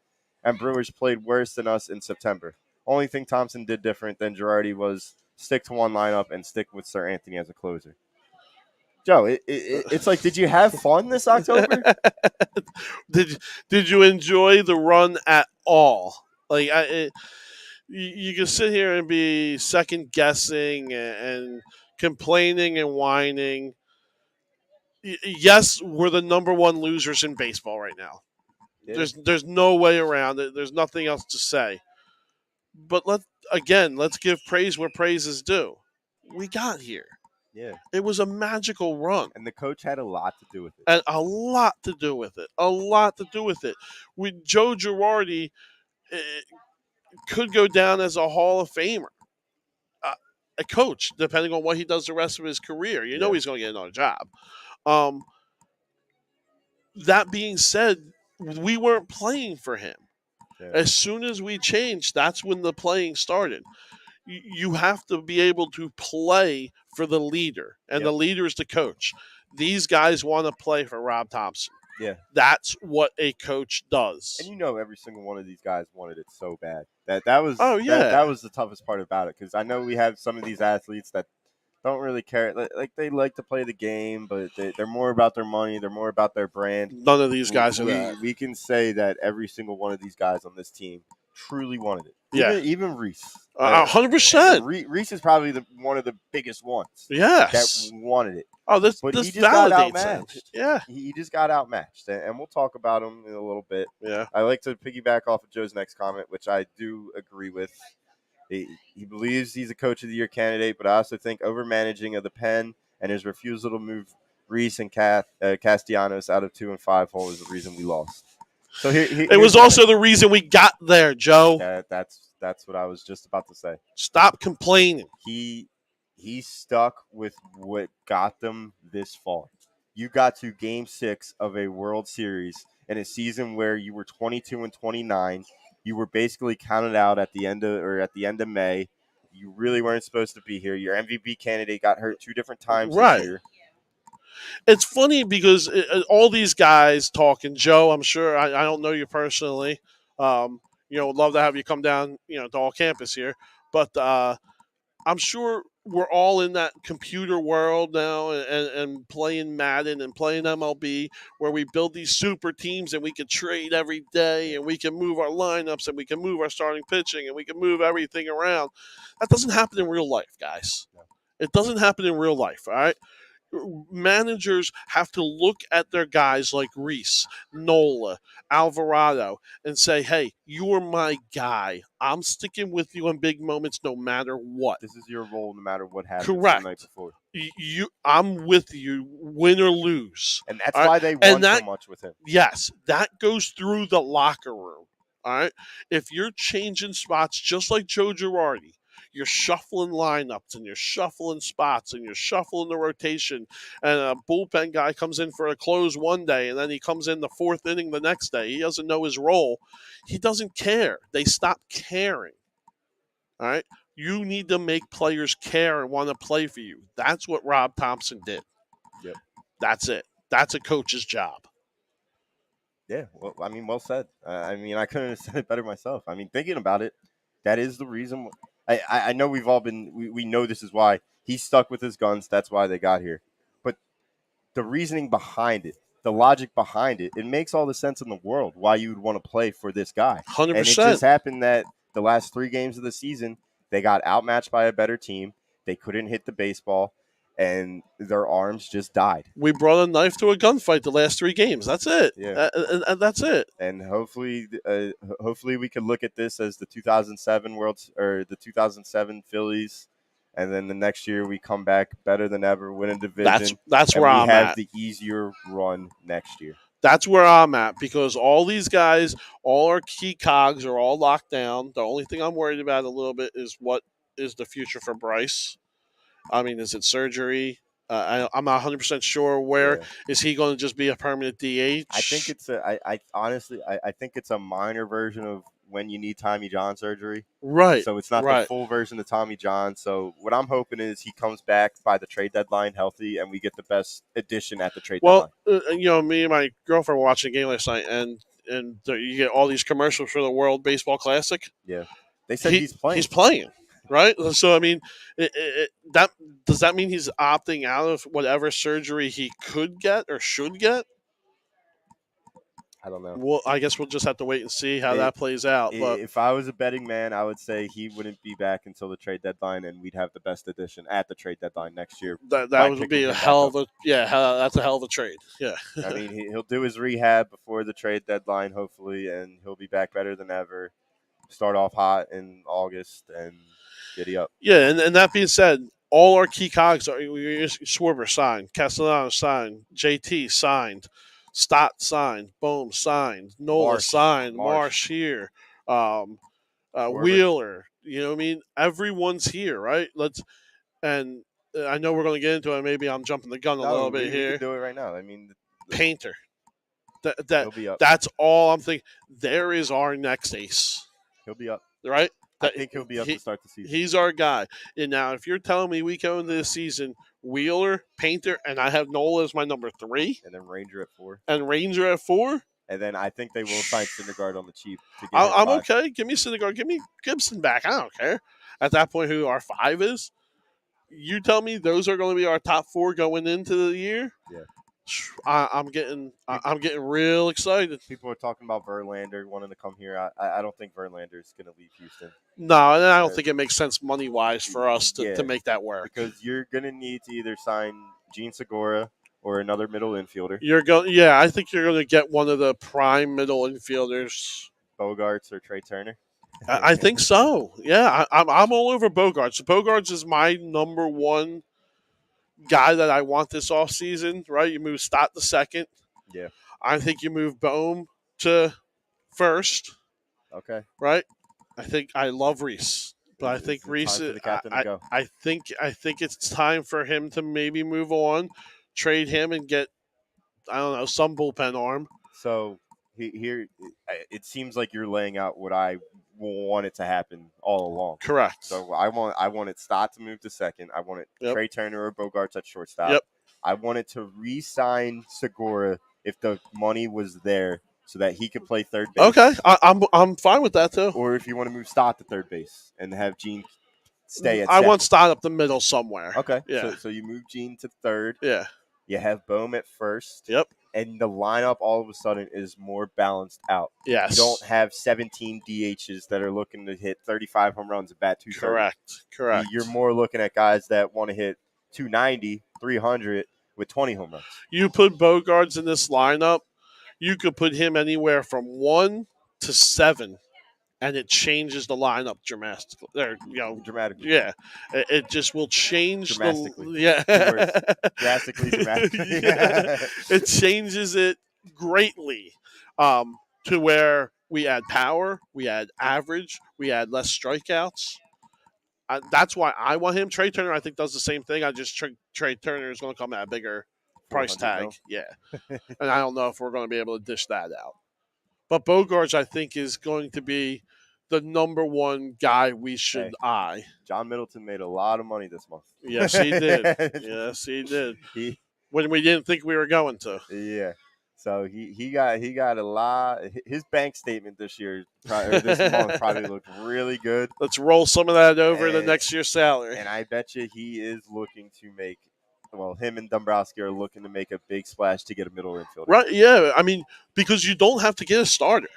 and Brewers played worse than us in September. Only thing Thompson did different than Girardi was stick to one lineup and stick with Sir Anthony as a closer. Joe, it's like, did you have fun this October? Did you enjoy the run at all? Like, you can sit here and be second guessing and complaining and whining. Yes, we're the number one losers in baseball right now. Yeah. There's no way around it. There's nothing else to say. But let's give praise where praise is due. We got here. Yeah. It was a magical run. And the coach had a lot to do with it. And a lot to do with it. With Joe Girardi, could go down as a Hall of Famer. A coach, depending on what he does the rest of his career. You know he's going to get another job. That being said, we weren't playing for him. Yeah. As soon as we changed, that's when the playing started. You have to be able to play for the leader, and the leader is the coach. These guys want to play for Rob Thompson. Yeah. That's what a coach does. And every single one of these guys wanted it so bad. That was that was the toughest part about it, because I know we have some of these athletes that don't really care. Like, they like to play the game, but they're more about their money. They're more about their brand. None of these guys are that. We can say that every single one of these guys on this team truly wanted it. Even Reese. 100%. Reese is probably one of the biggest ones. Yes. That wanted it. Oh, this he just validates got outmatched. It. Yeah. He just got outmatched, and we'll talk about him in a little bit. Yeah. I like to piggyback off of Joe's next comment, which I do agree with. He believes he's a Coach of the Year candidate, but I also think overmanaging of the pen and his refusal to move Reese and Castellanos out of 2 and 5 hole is the reason we lost. So It was also the reason we got there, Joe. That's what I was just about to say. Stop complaining. He stuck with what got them this far. You got to Game 6 of a World Series in a season where you were 22 and 29. You were basically counted out at the end of May. You really weren't supposed to be here. Your MVP candidate got hurt 2 different times this year. It's funny because all these guys talking. Joe, I'm sure I don't know you personally. Would love to have you come down, to all campus here. But I'm sure we're all in that computer world now and playing Madden and playing MLB where we build these super teams and we can trade every day and we can move our lineups and we can move our starting pitching and we can move everything around. That doesn't happen in real life, guys. It doesn't happen in real life, all right? Managers have to look at their guys like Reese, Nola, Alvarado, and say, hey, you're my guy. I'm sticking with you in big moments no matter what. This is your role no matter what happens. Correct. The night before. I'm with you, win or lose. And that's why they won so much with him. Yes, that goes through the locker room. All right? If you're changing spots just like Joe Girardi, you're shuffling lineups and you're shuffling spots and you're shuffling the rotation. And a bullpen guy comes in for a close one day and then he comes in the 4th inning the next day. He doesn't know his role. He doesn't care. They stop caring. All right? You need to make players care and want to play for you. That's what Rob Thompson did. Yep. That's it. That's a coach's job. Yeah, well said. I couldn't have said it better myself. Thinking about it, that is the reason. I know we've all been, we know this is why he stuck with his guns. That's why they got here. But the reasoning behind it, the logic behind it, it makes all the sense in the world why you would want to play for this guy. 100%. And it just happened that the last 3 games of the season, they got outmatched by a better team. They couldn't hit the baseball, and their arms just died. We brought a knife to a gunfight the last 3 games. That's it. Yeah. And that's it. And hopefully we can look at this as the 2007 the 2007 Phillies, and then the next year we come back better than ever, win a division. That's where I'm at. We have the easier run next year. That's where I'm at because all these guys, all our key cogs are all locked down. The only thing I'm worried about a little bit is what is the future for Bryce. Is it surgery? I'm not 100% sure. Where is he going to just be a permanent DH? I think it's I think it's a minor version of when you need Tommy John surgery. Right. So it's not the full version of Tommy John. So what I'm hoping is he comes back by the trade deadline healthy and we get the best addition at the trade deadline. Me and my girlfriend were watching a game last night and you get all these commercials for the World Baseball Classic. Yeah. They said he's playing. He's playing. Right? So, does that mean he's opting out of whatever surgery he could get or should get? I don't know. Well, I guess we'll just have to wait and see how that plays out. But if I was a betting man, I would say he wouldn't be back until the trade deadline, and we'd have the best addition at the trade deadline next year. That would be a hell of a that's a hell of a trade. Yeah. He'll do his rehab before the trade deadline, hopefully, and he'll be back better than ever. Start off hot in August and giddy up. Yeah, and that being said, all our key cogs are Schwarber signed, Castellanos signed, JT signed, Stott signed, Bohm signed, Nola signed, Marsh here, Wheeler. Everyone's here, right? And I know we're going to get into it. Maybe I'm jumping the gun a little bit here. We can do it right now. Painter. He'll be up. That's all I'm thinking. There is our next ace. He'll be up. Right? I think he'll be up to start the season. He's our guy. And now, if you're telling me we go into the season, Wheeler, Painter, and I have Nola as my number 3. And then Ranger at 4. And then I think they will sign Syndergaard on the cheap. I'm okay. Give me Syndergaard. Give me Gibson back. I don't care. At that point, who our 5 is. You tell me those are going to be our top 4 going into the year? Yeah. I'm getting real excited. People are talking about Verlander wanting to come here. I don't think Verlander is going to leave Houston. No, and I don't think it makes sense money-wise for us to make that work. Because you're going to need to either sign Gene Segura or another middle infielder. I think you're going to get one of the prime middle infielders. Bogarts or Trey Turner. I think so. Yeah, I'm all over Bogarts. Bogarts is my number one guy that I want this offseason, right? You move Stott to second. Yeah. I think you move Bohm to first, Okay. right? I think I love Reese, but I Is think it Reese. time for the captain to go? I think it's time for him to maybe move on, trade him, and get I don't know some bullpen arm. So here, it seems like you're laying out what I wanted to happen all along. Correct. So I wanted Stott to move to second. I wanted Yep. Trey Turner or Bogarts at shortstop. Yep. I wanted to re-sign Segura if the money was there, so that he could play third base. Okay, I'm fine with that too. Or if you want to move Stott to third base and have Gene stay at I second. want Stott up the middle somewhere. Okay. Yeah. So you move Gene to third. Yeah. You have Bohm at first. Yep. And the lineup all of a sudden is more balanced out. Yes. You don't have 17 DHs that are looking to hit 35 home runs and bat 230. Correct. You're more looking at guys that want to hit 290, 300 with 20 home runs. You put Bogarts in this lineup, you could put him anywhere from 1 to 7, and it changes the lineup dramatically. Dramatically. Yeah, it just will change drastically. Drastically, dramatically. Yeah. It changes it greatly, to where we add power, we add average, we add less strikeouts. That's why I want him. Trey Turner, I think, does the same thing. I just Trey Turner is going to come at a bigger price tag. Mil. Yeah, and I don't know if we're going to be able to dish that out. But Bogarts, I think, is going to be the number one guy we should eye. John Middleton made a lot of money this month. Yes, he did. Yes, he did. When we didn't think we were going to. Yeah. So he got a lot. His bank statement this month probably looked really good. Let's roll some of that over the next year's salary. And I bet you he is looking to make. Well, him and Dombrowski are looking to make a big splash to get a middle infielder. Right? Yeah. I mean, because you don't have to get a starter.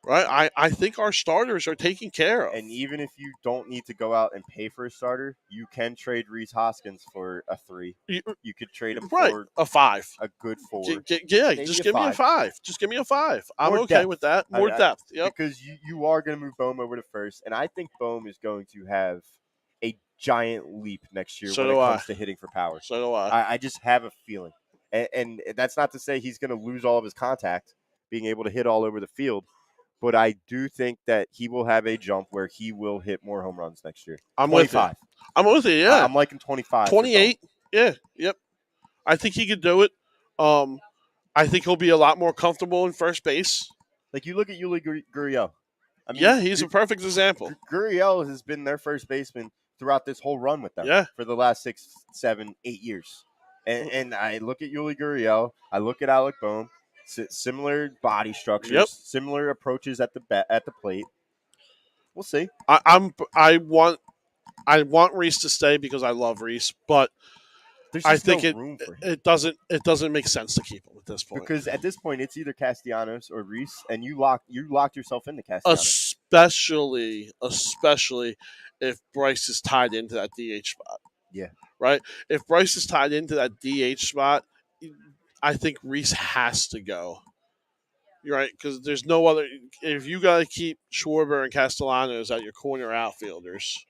Right, I think our starters are taken care of. And even if you don't need to go out and pay for a starter, you can trade Rhys Hoskins for a 3. You could trade him for a 5, a good 4. Just give me a 5. Just give me a 5. I'm okay with that. More depth. Yep. Because you are going to move Bohm over to first, and I think Bohm is going to have a giant leap next year when it comes to hitting for power. So do I. I just have a feeling, and that's not to say he's going to lose all of his contact, being able to hit all over the field. But I do think that he will have a jump where he will hit more home runs next year. I'm 25. With you. I'm with you, yeah. I'm liking 25. 28, yeah, yep. I think he could do it. I think he'll be a lot more comfortable in first base. Like, you look at Yuli Gurriel. I mean, he's a perfect example. Gurriel has been their first baseman throughout this whole run with them for the last 6, 7, 8 years. And I look at Yuli Gurriel. I look at Alec Bohm. Similar body structures, similar approaches at the plate. We'll see. I want Reese to stay because I love Reese, but I think it doesn't make sense to keep him at this point. Because at this point, it's either Castellanos or Reese, and you locked yourself into Castellanos. Especially if Bryce is tied into that DH spot. Yeah. Right. If Bryce is tied into that DH spot, I think Reese has to go. You're right, because there's no other. If you got to keep Schwarber and Castellanos at your corner outfielders,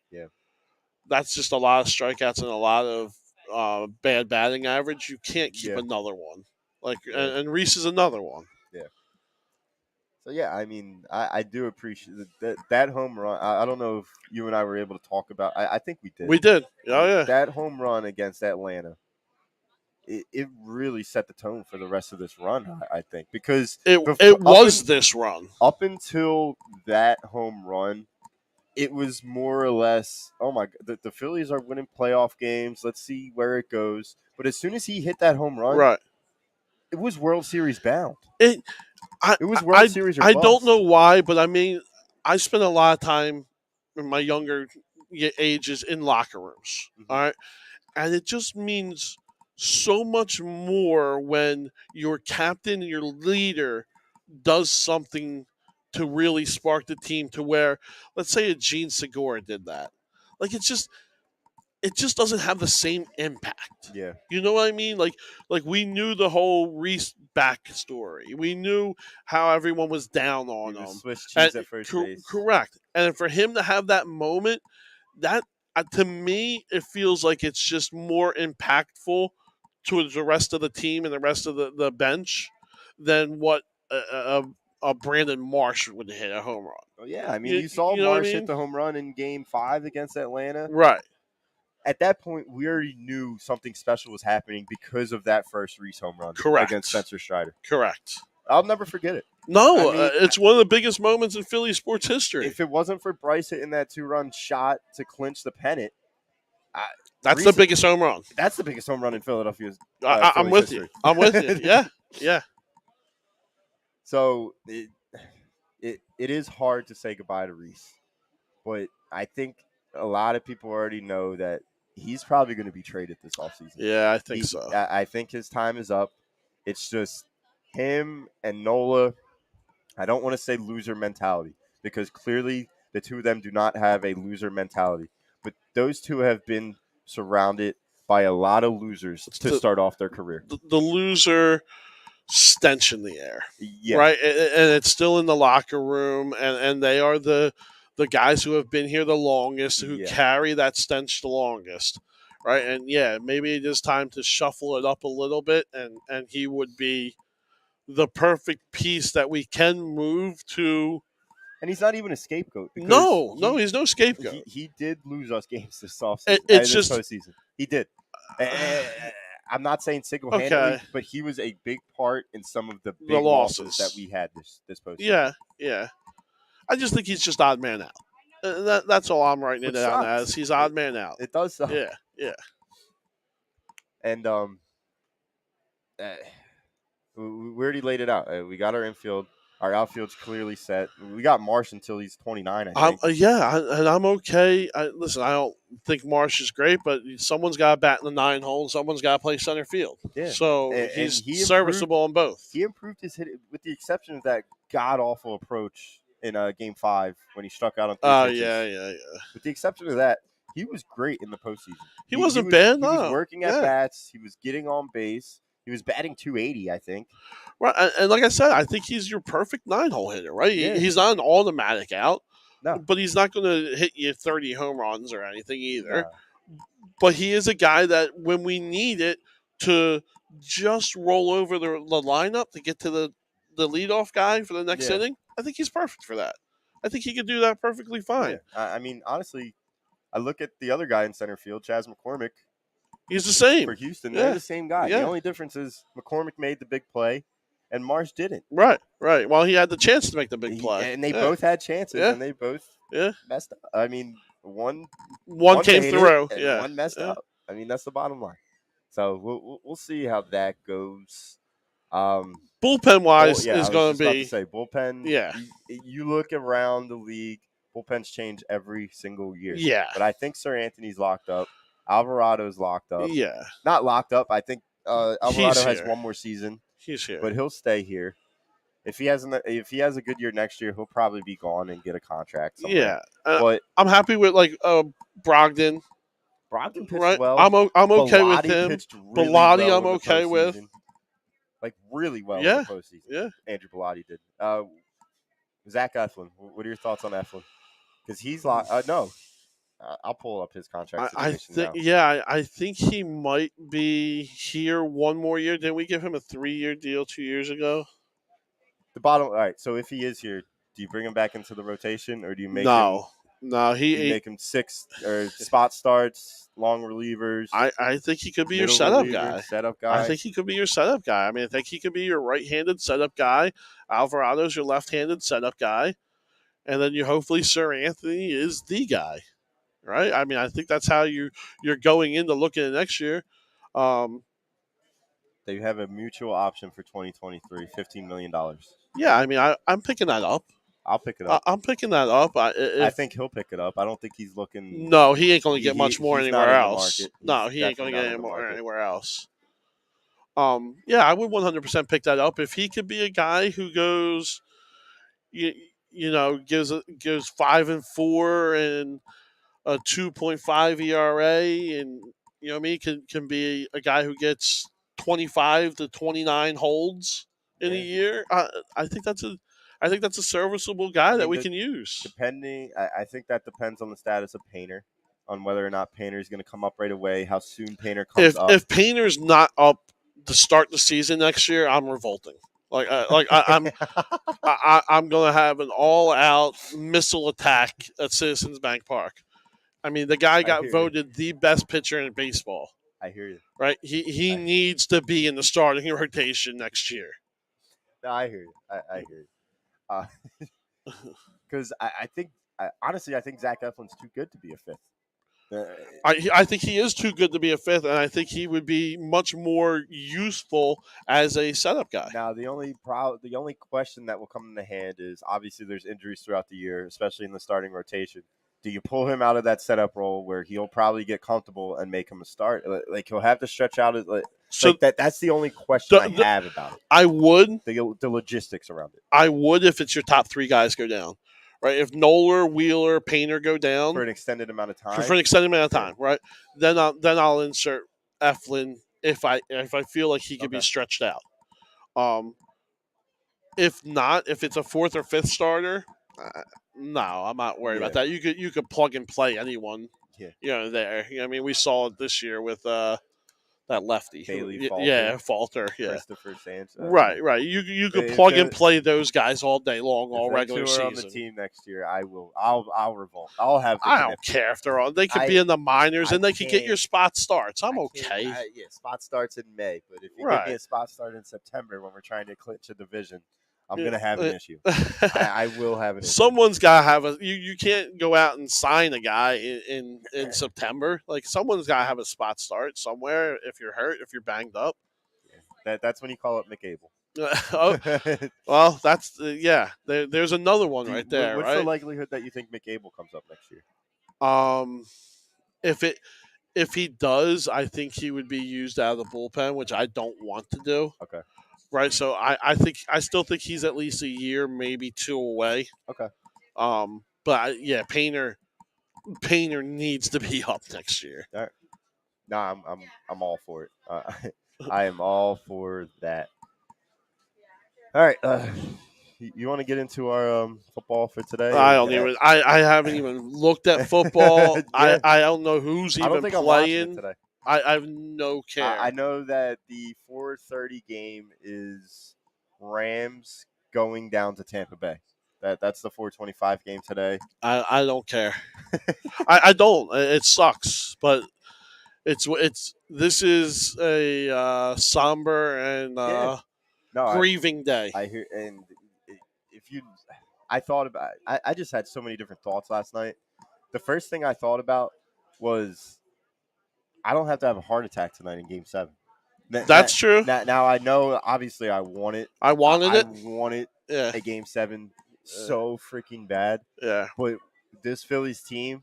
that's just a lot of strikeouts and a lot of bad batting average. You can't keep another one. And Reese is another one. Yeah. So I mean, I do appreciate that home run. I don't know if you and I were able to talk about. I think we did. We did. Oh yeah. That home run against Atlanta. It really set the tone for the rest of this run, I think, because this run. Up until that home run, it was more or less, oh my God, the Phillies are winning playoff games. Let's see where it goes. But as soon as he hit that home run, it was World Series bound. It was World Series or bust. I don't know why, but I mean, I spent a lot of time in my younger ages in locker rooms, all right? And it just means so much more when your captain and your leader does something to really spark the team to where, let's say a Gene Segura did that. Like, it just doesn't have the same impact. Yeah. You know what I mean? Like we knew the whole Reese backstory. We knew how everyone was down He on was him. Swiss And cheese at first base. correct. And for him to have that moment, that to me, it feels like it's just more impactful to the rest of the team and the rest of the bench than what a Brandon Marsh would hit a home run. Oh, yeah, I mean, you saw You know what I Marsh hit mean? the home run in Game 5 against Atlanta. Right. At that point, we already knew something special was happening because of that first Reese home run Correct. against Spencer Strider. Correct. I'll never forget it. No, I mean, it's one of the biggest moments in Philly sports history. If it wasn't for Bryce hitting that 2-run shot to clinch the pennant, that's the biggest home run. That's the biggest home run in Philadelphia's. I'm with history. you. I'm with you. Yeah, yeah. So it is hard to say goodbye to Reese, but I think a lot of people already know that he's probably going to be traded this offseason. Yeah, I think so. I think his time is up. It's just him and Nola. I don't want to say loser mentality because clearly the two of them do not have a loser mentality. But those two have been surrounded by a lot of losers to start off their career. The loser stench in the air. Yeah. Right? And it's still in the locker room, and they are the guys who have been here the longest, who carry that stench the longest. Right? And yeah, maybe it is time to shuffle it up a little bit, and he would be the perfect piece that we can move to. And he's not even a scapegoat. No, he's no scapegoat. He did lose us games this offseason. It's just postseason. He did. I'm not saying single-handedly, but he was a big part in some of the big losses that we had this postseason. Yeah. I just think he's just odd man out. That's all I'm writing it down as. He's odd man out. It does suck. Yeah. And we already laid it out. We got our infield. Our outfield's clearly set. We got Marsh until he's 29, I think. And I'm okay. Listen, I don't think Marsh is great, but someone's got to bat in the 9 hole, and someone's got to play center field. Yeah. So he's serviceable on both. He improved his hit, with the exception of that god-awful approach in Game 5 when he struck out on 3 pitches. Yeah. With the exception of that, he was great in the postseason. He wasn't bad, no. He was working at bats. He was getting on base. He was batting .280, I think. Right, and like I said, I think he's your perfect 9-hole hitter, right? Yeah. He's not an automatic out, but he's not going to hit you 30 home runs or anything either. No. But he is a guy that when we need it to just roll over the lineup to get to the leadoff guy for the next inning, I think he's perfect for that. I think he could do that perfectly fine. Yeah. I mean, honestly, I look at the other guy in center field, Chas McCormick. He's the same. For Houston, they're the same guy. The only difference is McCormick made the big play and Marsh didn't. Right. Well, he had the chance to make the big play. And they both had chances, and they both messed up. I mean, one came through. And one messed up. I mean, that's the bottom line. So we'll see how that goes. Bullpen-wise is going to be. About to say, bullpen, you look around the league, bullpens change every single year. Yeah. But I think Sir Anthony's locked up. Alvarado's locked up. Yeah. Not locked up. I think Alvarado has one more season. He's here. But he'll stay here. If he has a good year next year, he'll probably be gone and get a contract somewhere. Yeah. But I'm happy with Brogdon. Brogdon pitched well. I'm okay Bellotti with him. Really Bellotti well I'm okay with. Like really well in the postseason. Yeah. Andrew Bellotti did. Zach Eflin. What are your thoughts on Eflin? Because he's locked. No. I'll pull up his contract situation now. I think he might be here one more year. Didn't we give him a 3-year deal 2 years ago? All right. So if he is here, do you bring him back into the rotation, or do you make make him 6 or spot starts, long relievers? I think he could be your setup guy. I think he could be your setup guy. I mean, I think he could be your right-handed setup guy. Alvarado's your left-handed setup guy, and then hopefully Sir Anthony is the guy. Right? I mean, I think that's how you're going into looking at next year. They have a mutual option for 2023, $15 million. Yeah, I mean, I'm picking that up. I'll pick it up. I'm picking that up. I think he'll pick it up. I don't think he's looking. No, he ain't going to get much more anywhere else. No, he ain't going to get any more anywhere else. I would 100% pick that up. If he could be a guy who goes, gives 5-4 and a 2.5 ERA, and can be a guy who gets 25 to 29 holds in a year. I think that's a serviceable guy that we can use. Depending, I think that depends on the status of Painter, on whether or not Painter is going to come up right away, how soon Painter comes up. If Painter's not up to start the season next year, I'm revolting. I'm going to have an all-out missile attack at Citizens Bank Park. I mean, the guy got voted the best pitcher in baseball. I hear you. Right? He needs to be in the starting rotation next year. No, I hear you. I hear you. Because I think, honestly, I think Zach Eflin's too good to be a fifth. I think he is too good to be a fifth, and I think he would be much more useful as a setup guy. Now, the only question that will come into hand is obviously there's injuries throughout the year, especially in the starting rotation. Do you pull him out of that setup role where he'll probably get comfortable and make him a start? Like he'll have to stretch out. That's the only question I have about it. I would the logistics around it. I would if it's your top three guys go down. Right, if Noller, Wheeler, Painter go down for an extended amount of time, right? Then I'll insert Eflin if I feel like he could be stretched out. If not, if it's a fourth or fifth starter, no, I'm not worried about that. You could plug and play anyone. Yeah. There. I mean, we saw it this year with that lefty. Bailey Falter. Falter. Yeah. Christopher Sanchez. Right. You could plug and play those guys all day long, all regular season. If they on the team next year, I'll revolt. I'll have. I don't care if they're on. They could be in the minors and they could get your spot starts. I'm okay. Spot starts in May, but if you give me a spot start in September when we're trying to clinch a division, I'm going to have an issue. I will have an issue. Someone's got to have you can't go out and sign a guy in September. Like, someone's got to have a spot start somewhere if you're hurt, if you're banged up. That's when you call up McAble. Well, that's there's another one right there. What's the likelihood that you think McAble comes up next year? If he does, I think he would be used out of the bullpen, which I don't want to do. Okay. Right, so I still think he's at least a year, maybe two away. Okay. But Painter needs to be up next year. All right. No, I'm all for it. I am all for that. All right. You want to get into our football for today? I haven't even looked at football. I don't know who's even playing. I'm watching it today. I have no care. I know that the 4:30 game is Rams going down to Tampa Bay. That's the 4:25 game today. I don't care. I don't. It sucks, but this is a somber and grieving day. I hear, and I thought about. I just had so many different thoughts last night. The first thing I thought about was, I don't have to have a heart attack tonight in Game 7. That's true. Now I know, obviously, I want it. I wanted a Game 7 so freaking bad. Yeah. But this Phillies team,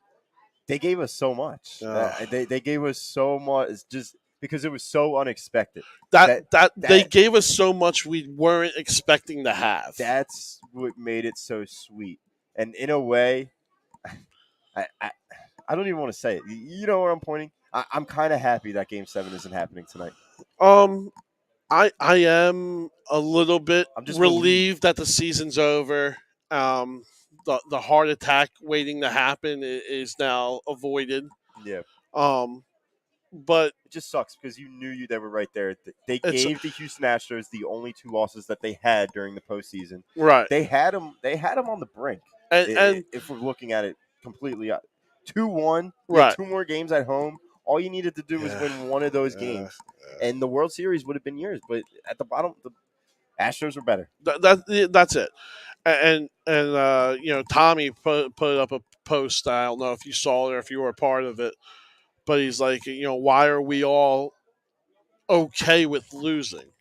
they gave us so much. They gave us so much just because it was so unexpected. They gave us so much we weren't expecting to have. That's what made it so sweet. And in a way, I don't even want to say it. You know where I'm pointing? I'm kind of happy that Game 7 isn't happening tonight. I am a little bit relieved that the season's over. The heart attack waiting to happen is now avoided. Yeah. But it just sucks because you knew they were right there. They gave the Houston Astros the only two losses that they had during the postseason. Right. They had them on the brink. And if we're looking at it completely, 2-1. Right. 2 more games at home. All you needed to do was win one of those games, and the World Series would have been yours. But at the bottom, the Astros were better. That's it. And Tommy put up a post. I don't know if you saw it or if you were a part of it, but he's like, why are we all okay with losing?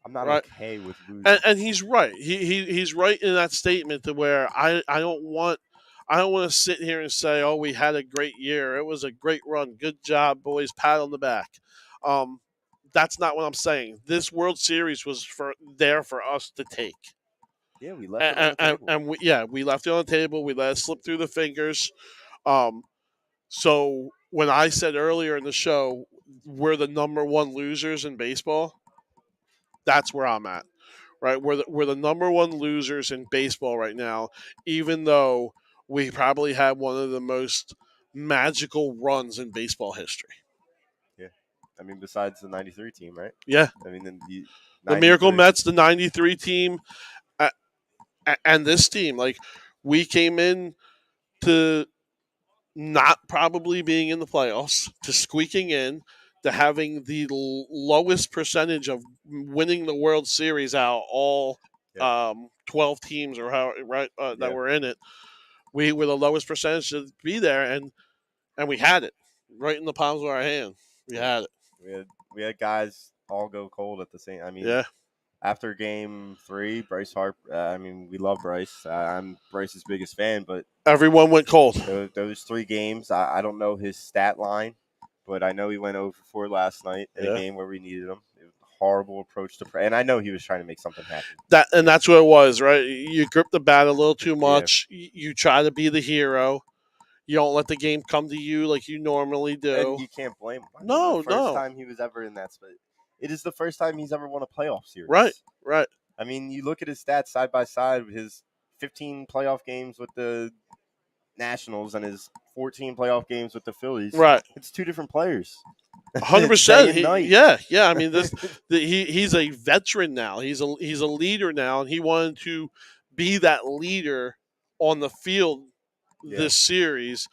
I'm not okay with losing. And he's right. He's right in that statement to where I don't want to sit here and say, oh, we had a great year. It was a great run. Good job, boys. Pat on the back. That's not what I'm saying. This World Series was there for us to take. Yeah, we left it on the table. We left it on the table. We let it slip through the fingers. So when I said earlier in the show, we're the number one losers in baseball, That's where I'm at. Right, we're the number one losers in baseball right now, even though we probably had one of the most magical runs in baseball history. Yeah. I mean, besides the '93 team, right? Yeah, I mean, the the Miracle '93. Mets, the '93 team, uh, and this team. Like we came in to not probably being in the playoffs, to squeaking in, to having the lowest percentage of winning the World Series out all Yeah. 12 teams or how right that Yeah. were in it. We were the lowest percentage to be there, and we had it right in the palms of our hand. We Yeah. had it. We had guys all go cold at the same. I mean, Yeah. after Game 3, Bryce Harper. I mean, we love Bryce. I'm Bryce's biggest fan, but Everyone went cold. those 3 games, I don't know his stat line, but I know he went over 4 last night in a Yeah. game where we needed him. It was a horrible approach to play, and I know he was trying to make something happen. That's what it was, right? You grip the bat a little too much. Yeah. You try to be the hero. You don't let the game come to you like you normally do. And you can't blame him. No, the first time he was ever in that spot. It is the first time he's ever won a playoff series. Right. I mean, you look at his stats side by side with his 15 playoff games with the Nationals and his 14 playoff games with the Phillies. Right. It's 2 different players. 100%. Yeah. I mean, he's a veteran now. He's a leader now, and he wanted to be that leader on the field this series.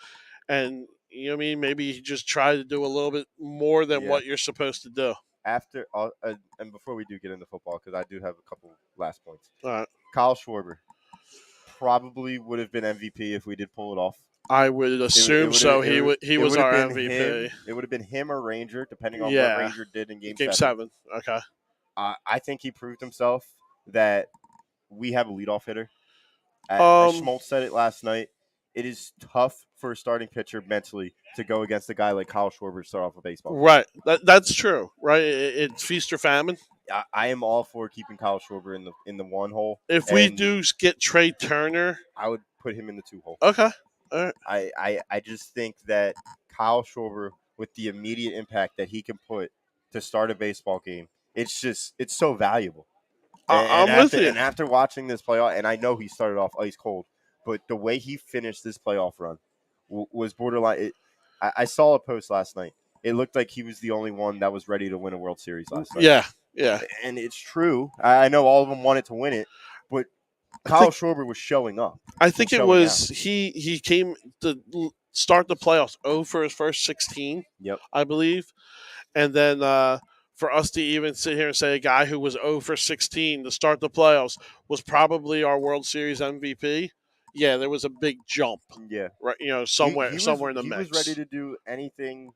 And you know what I mean? Maybe he just tried to do a little bit more than what you're supposed to do. After and before we do get into football, because I do have a couple last points. All right. Kyle Schwarber probably would have been MVP if we did pull it off. I would assume so. He was our MVP. It would have been him or Ranger, depending on what Ranger did in Game 7. Okay. I think he proved himself that we have a leadoff hitter. Schmaltz said it last night. It is tough for a starting pitcher mentally to go against a guy like Kyle Schwarber to start off a baseball game. Right. That's true. Right. It's feast or famine. I am all for keeping Kyle Schwarber in the 1 hole. If we do get Trey Turner, I would put him in the 2 hole. Okay. All right. I just think that Kyle Schwarber, with the immediate impact that he can put to start a baseball game, it's so valuable. I'm with you. And after watching this playoff, and I know he started off ice cold, but the way he finished this playoff run was borderline. I saw a post last night. It looked like he was the only one that was ready to win a World Series last night. Yeah. And it's true. I know all of them wanted to win it, but Kyle Schwarber was showing up. I think it was he came to start the playoffs 0 for his first 16. Yep. I believe. And then for us to even sit here and say a guy who was 0 for 16 to start the playoffs was probably our World Series MVP. Yeah, there was a big jump. Yeah. Right, somewhere in the mix. He was ready to do anything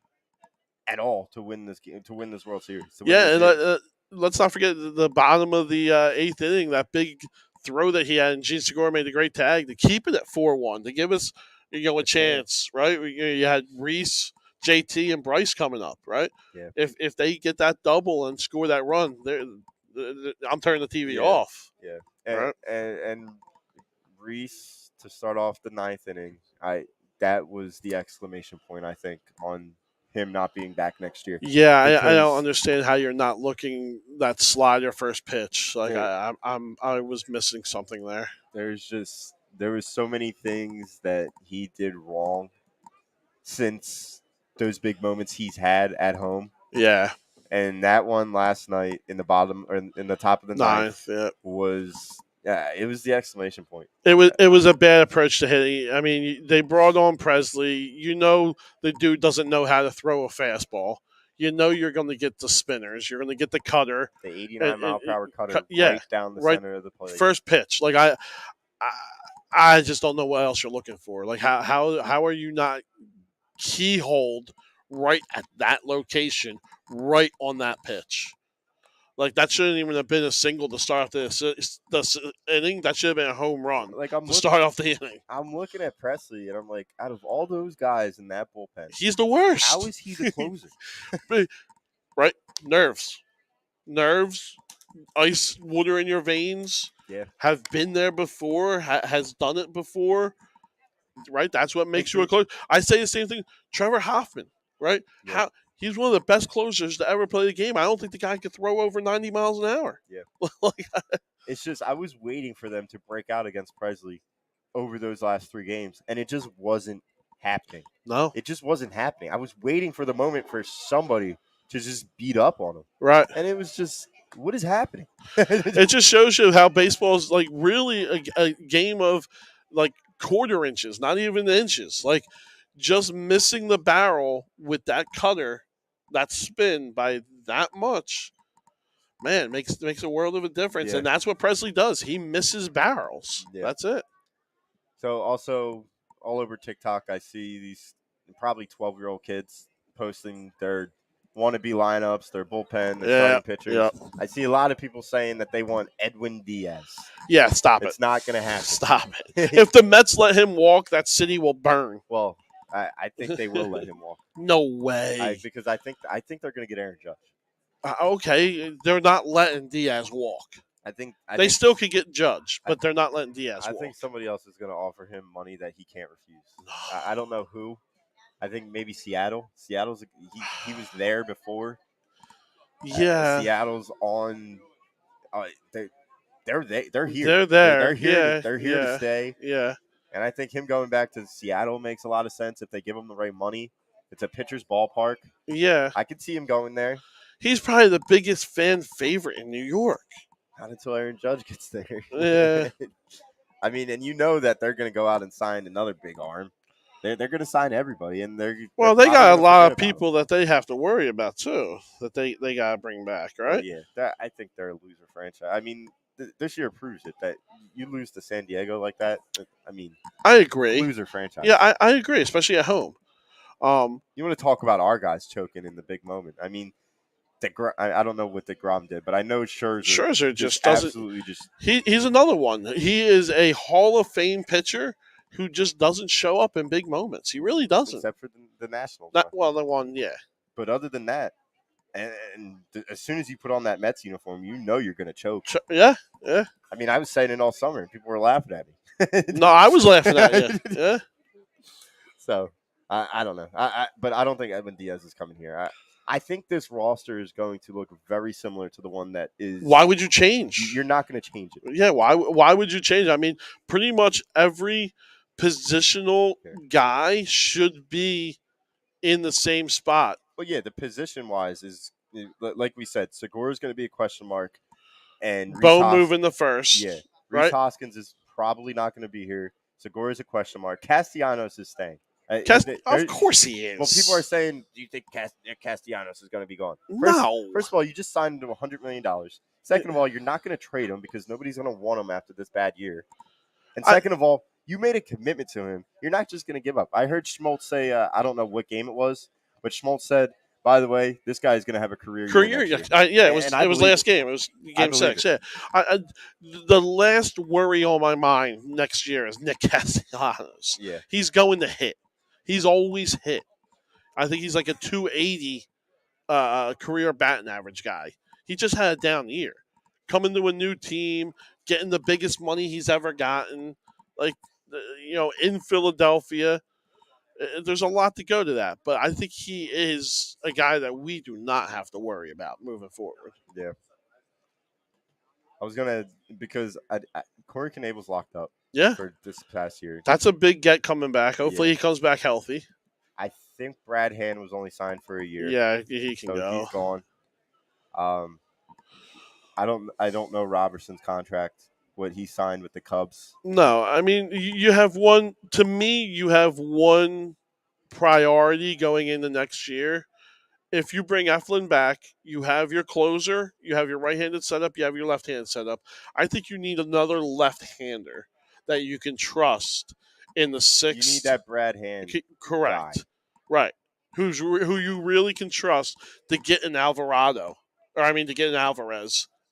at all to win this game, to win this World Series. And let's not forget the bottom of the 8th inning, that big throw that he had, and Gene Segura made a great tag to keep it at 4-1 to give us a chance, right? You had Reese, JT, and Bryce coming up, right? Yeah. If they get that double and score that run, I'm turning the TV off. Yeah. And Reese to start off the 9th inning, that was the exclamation point, I think, on him not being back next year. Yeah, I don't understand how you're not looking that slider first pitch. Like I was missing something there. There was so many things that he did wrong since those big moments he's had at home. Yeah. And that one last night in the bottom or in the top of the ninth was it was the exclamation point. It was a bad approach to hitting. I mean, they brought on Presley. The dude doesn't know how to throw a fastball. You're going to get the spinners. You're going to get the cutter. The 89-mile-per-hour cutter right down the center of the plate. First pitch. Like I just don't know what else you're looking for. Like how are you not keyholed right at that location, right on that pitch? Like, that shouldn't even have been a single to start off the inning. That should have been a home run to start off the inning. I'm looking at Presley, and I'm like, out of all those guys in that bullpen, he's the worst. How is he the closer? Right? Nerves, ice, water in your veins. Yeah. Have been there before, has done it before. Right? That's what makes you a closer. I say the same thing. Trevor Hoffman, right? Yeah. He's one of the best closers to ever play the game. I don't think the guy could throw over 90 miles an hour. Yeah. Like, It's just I was waiting for them to break out against Presley over those last 3 games, and it just wasn't happening. no. It just wasn't happening. I was waiting for the moment for somebody to just beat up on him, Right. and it was just, what is happening? It just shows you how baseball is like really a game of like quarter inches, not even inches. Like just missing the barrel with that cutter, that spin by that much, man, makes a world of a difference. Yeah. And that's what Presley does. He misses barrels. Yeah. That's it. So also all over TikTok, I see these probably 12-year-old kids posting their wannabe lineups, their bullpen, their starting pitchers. Yeah. I see a lot of people saying that they want Edwin Diaz. Yeah, stop It's it. not going to happen. Stop it. If the Mets let him walk, that city will burn. Well, I think they will let him walk. No way. Because I think they're going to get Aaron Judge. Okay, they're not letting Diaz walk. I think They still could get Judge, but they're not letting Diaz I walk. think somebody else is going to offer him money that he can't refuse. I don't know who. I think maybe Seattle. Seattle's he was there before. Yeah, Seattle's on. They're here. They're there. They're here. Yeah, They're here to stay. Yeah. And I think him going back to Seattle makes a lot of sense if they give him the right money. It's a pitcher's ballpark. Yeah. I could see him going there. He's probably the biggest fan favorite in New York. Not until Aaron Judge gets there. Yeah. I mean, and you know that they're going to go out and sign another big arm. They're going to sign everybody, and they got a lot of people that they have to worry about too. That they got to bring back, right? Well, yeah, I think they're a loser franchise. I mean, this year proves it that you lose to San Diego like that. I mean, I agree. Loser franchise. Yeah, I agree, especially at home. You want to talk about our guys choking in the big moment? I mean, I don't know what DeGrom did, but I know Scherzer just doesn't. Absolutely just. He's another one. He is a Hall of Fame pitcher who just doesn't show up in big moments. He really doesn't. Except for the Nationals. The one, yeah. But other than that, and as soon as you put on that Mets uniform, you know you're going to choke. Yeah. I mean, I was saying it all summer, and people were laughing at me. No, I was laughing at you. Yeah. So, I don't know. But I don't think Edwin Diaz is coming here. I think this roster is going to look very similar to the one that is. Why would you change? You're not going to change it. Yeah, why would you change? I mean, pretty much every positional guy should be in the same spot. Well, yeah, the position-wise is, like we said, Segura is going to be a question mark. And Bo moving the first. Yeah. Right? Hoskins is probably not going to be here. Segura is a question mark. Castellanos is staying. Of course he is. Well, people are saying, do you think Castellanos is going to be gone? No. First of all, you just signed him to $100 million. Second of all, you're not going to trade him because nobody's going to want him after this bad year. And second of all, you made a commitment to him. You're not just going to give up. I heard Schmaltz say, I don't know what game it was, but Schmaltz said, by the way, this guy is going to have a career year. It was last game. It was game 6. Yeah, the last worry on my mind next year is Nick Castellanos. Yeah, he's going to hit. He's always hit. I think he's like a 280 career batting average guy. He just had a down year. Coming to a new team, getting the biggest money he's ever gotten, in Philadelphia. There's a lot to go to that, but I think he is a guy that we do not have to worry about moving forward. Yeah. I was going to, because Corey Knebel's locked up. Yeah. For this past year. That's a big get coming back. Hopefully he comes back healthy. I think Brad Hand was only signed for a year. Yeah, he can go. He's gone. I don't know Robertson's contract, what he signed with the Cubs. No, I mean, you have one priority going into next year. If you bring Eflin back, you have your closer, you have your right-handed setup, you have your left-handed setup. I think you need another left-hander that you can trust in the sixth. You need that Brad Hand. Correct. Guy. Right. Who you really can trust to get an Alvarez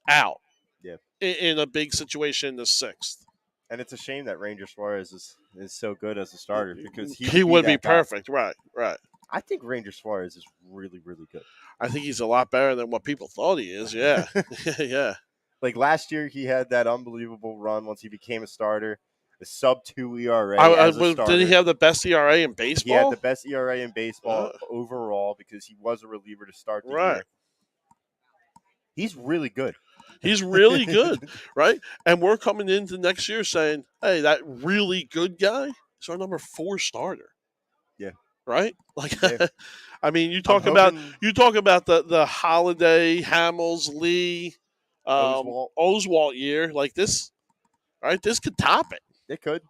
out. Yeah. In a big situation in the sixth. And it's a shame that Ranger Suarez is so good as a starter because he would be perfect. Right. I think Ranger Suarez is really, really good. I think he's a lot better than what people thought he is. Yeah. Yeah. Like last year, he had that unbelievable run once he became a starter. The sub-2 ERA as a starter. Did he have the best ERA in He had baseball? the best ERA in baseball overall because he was a reliever to start the year. He's really good. He's really good, right? And we're coming into next year saying, hey, that really good guy is our number 4 starter. Yeah. Right? Like, Yeah. I mean, you talk about the Holiday, Hamels, Lee, Oswalt year, like this, right? This could top it. It could.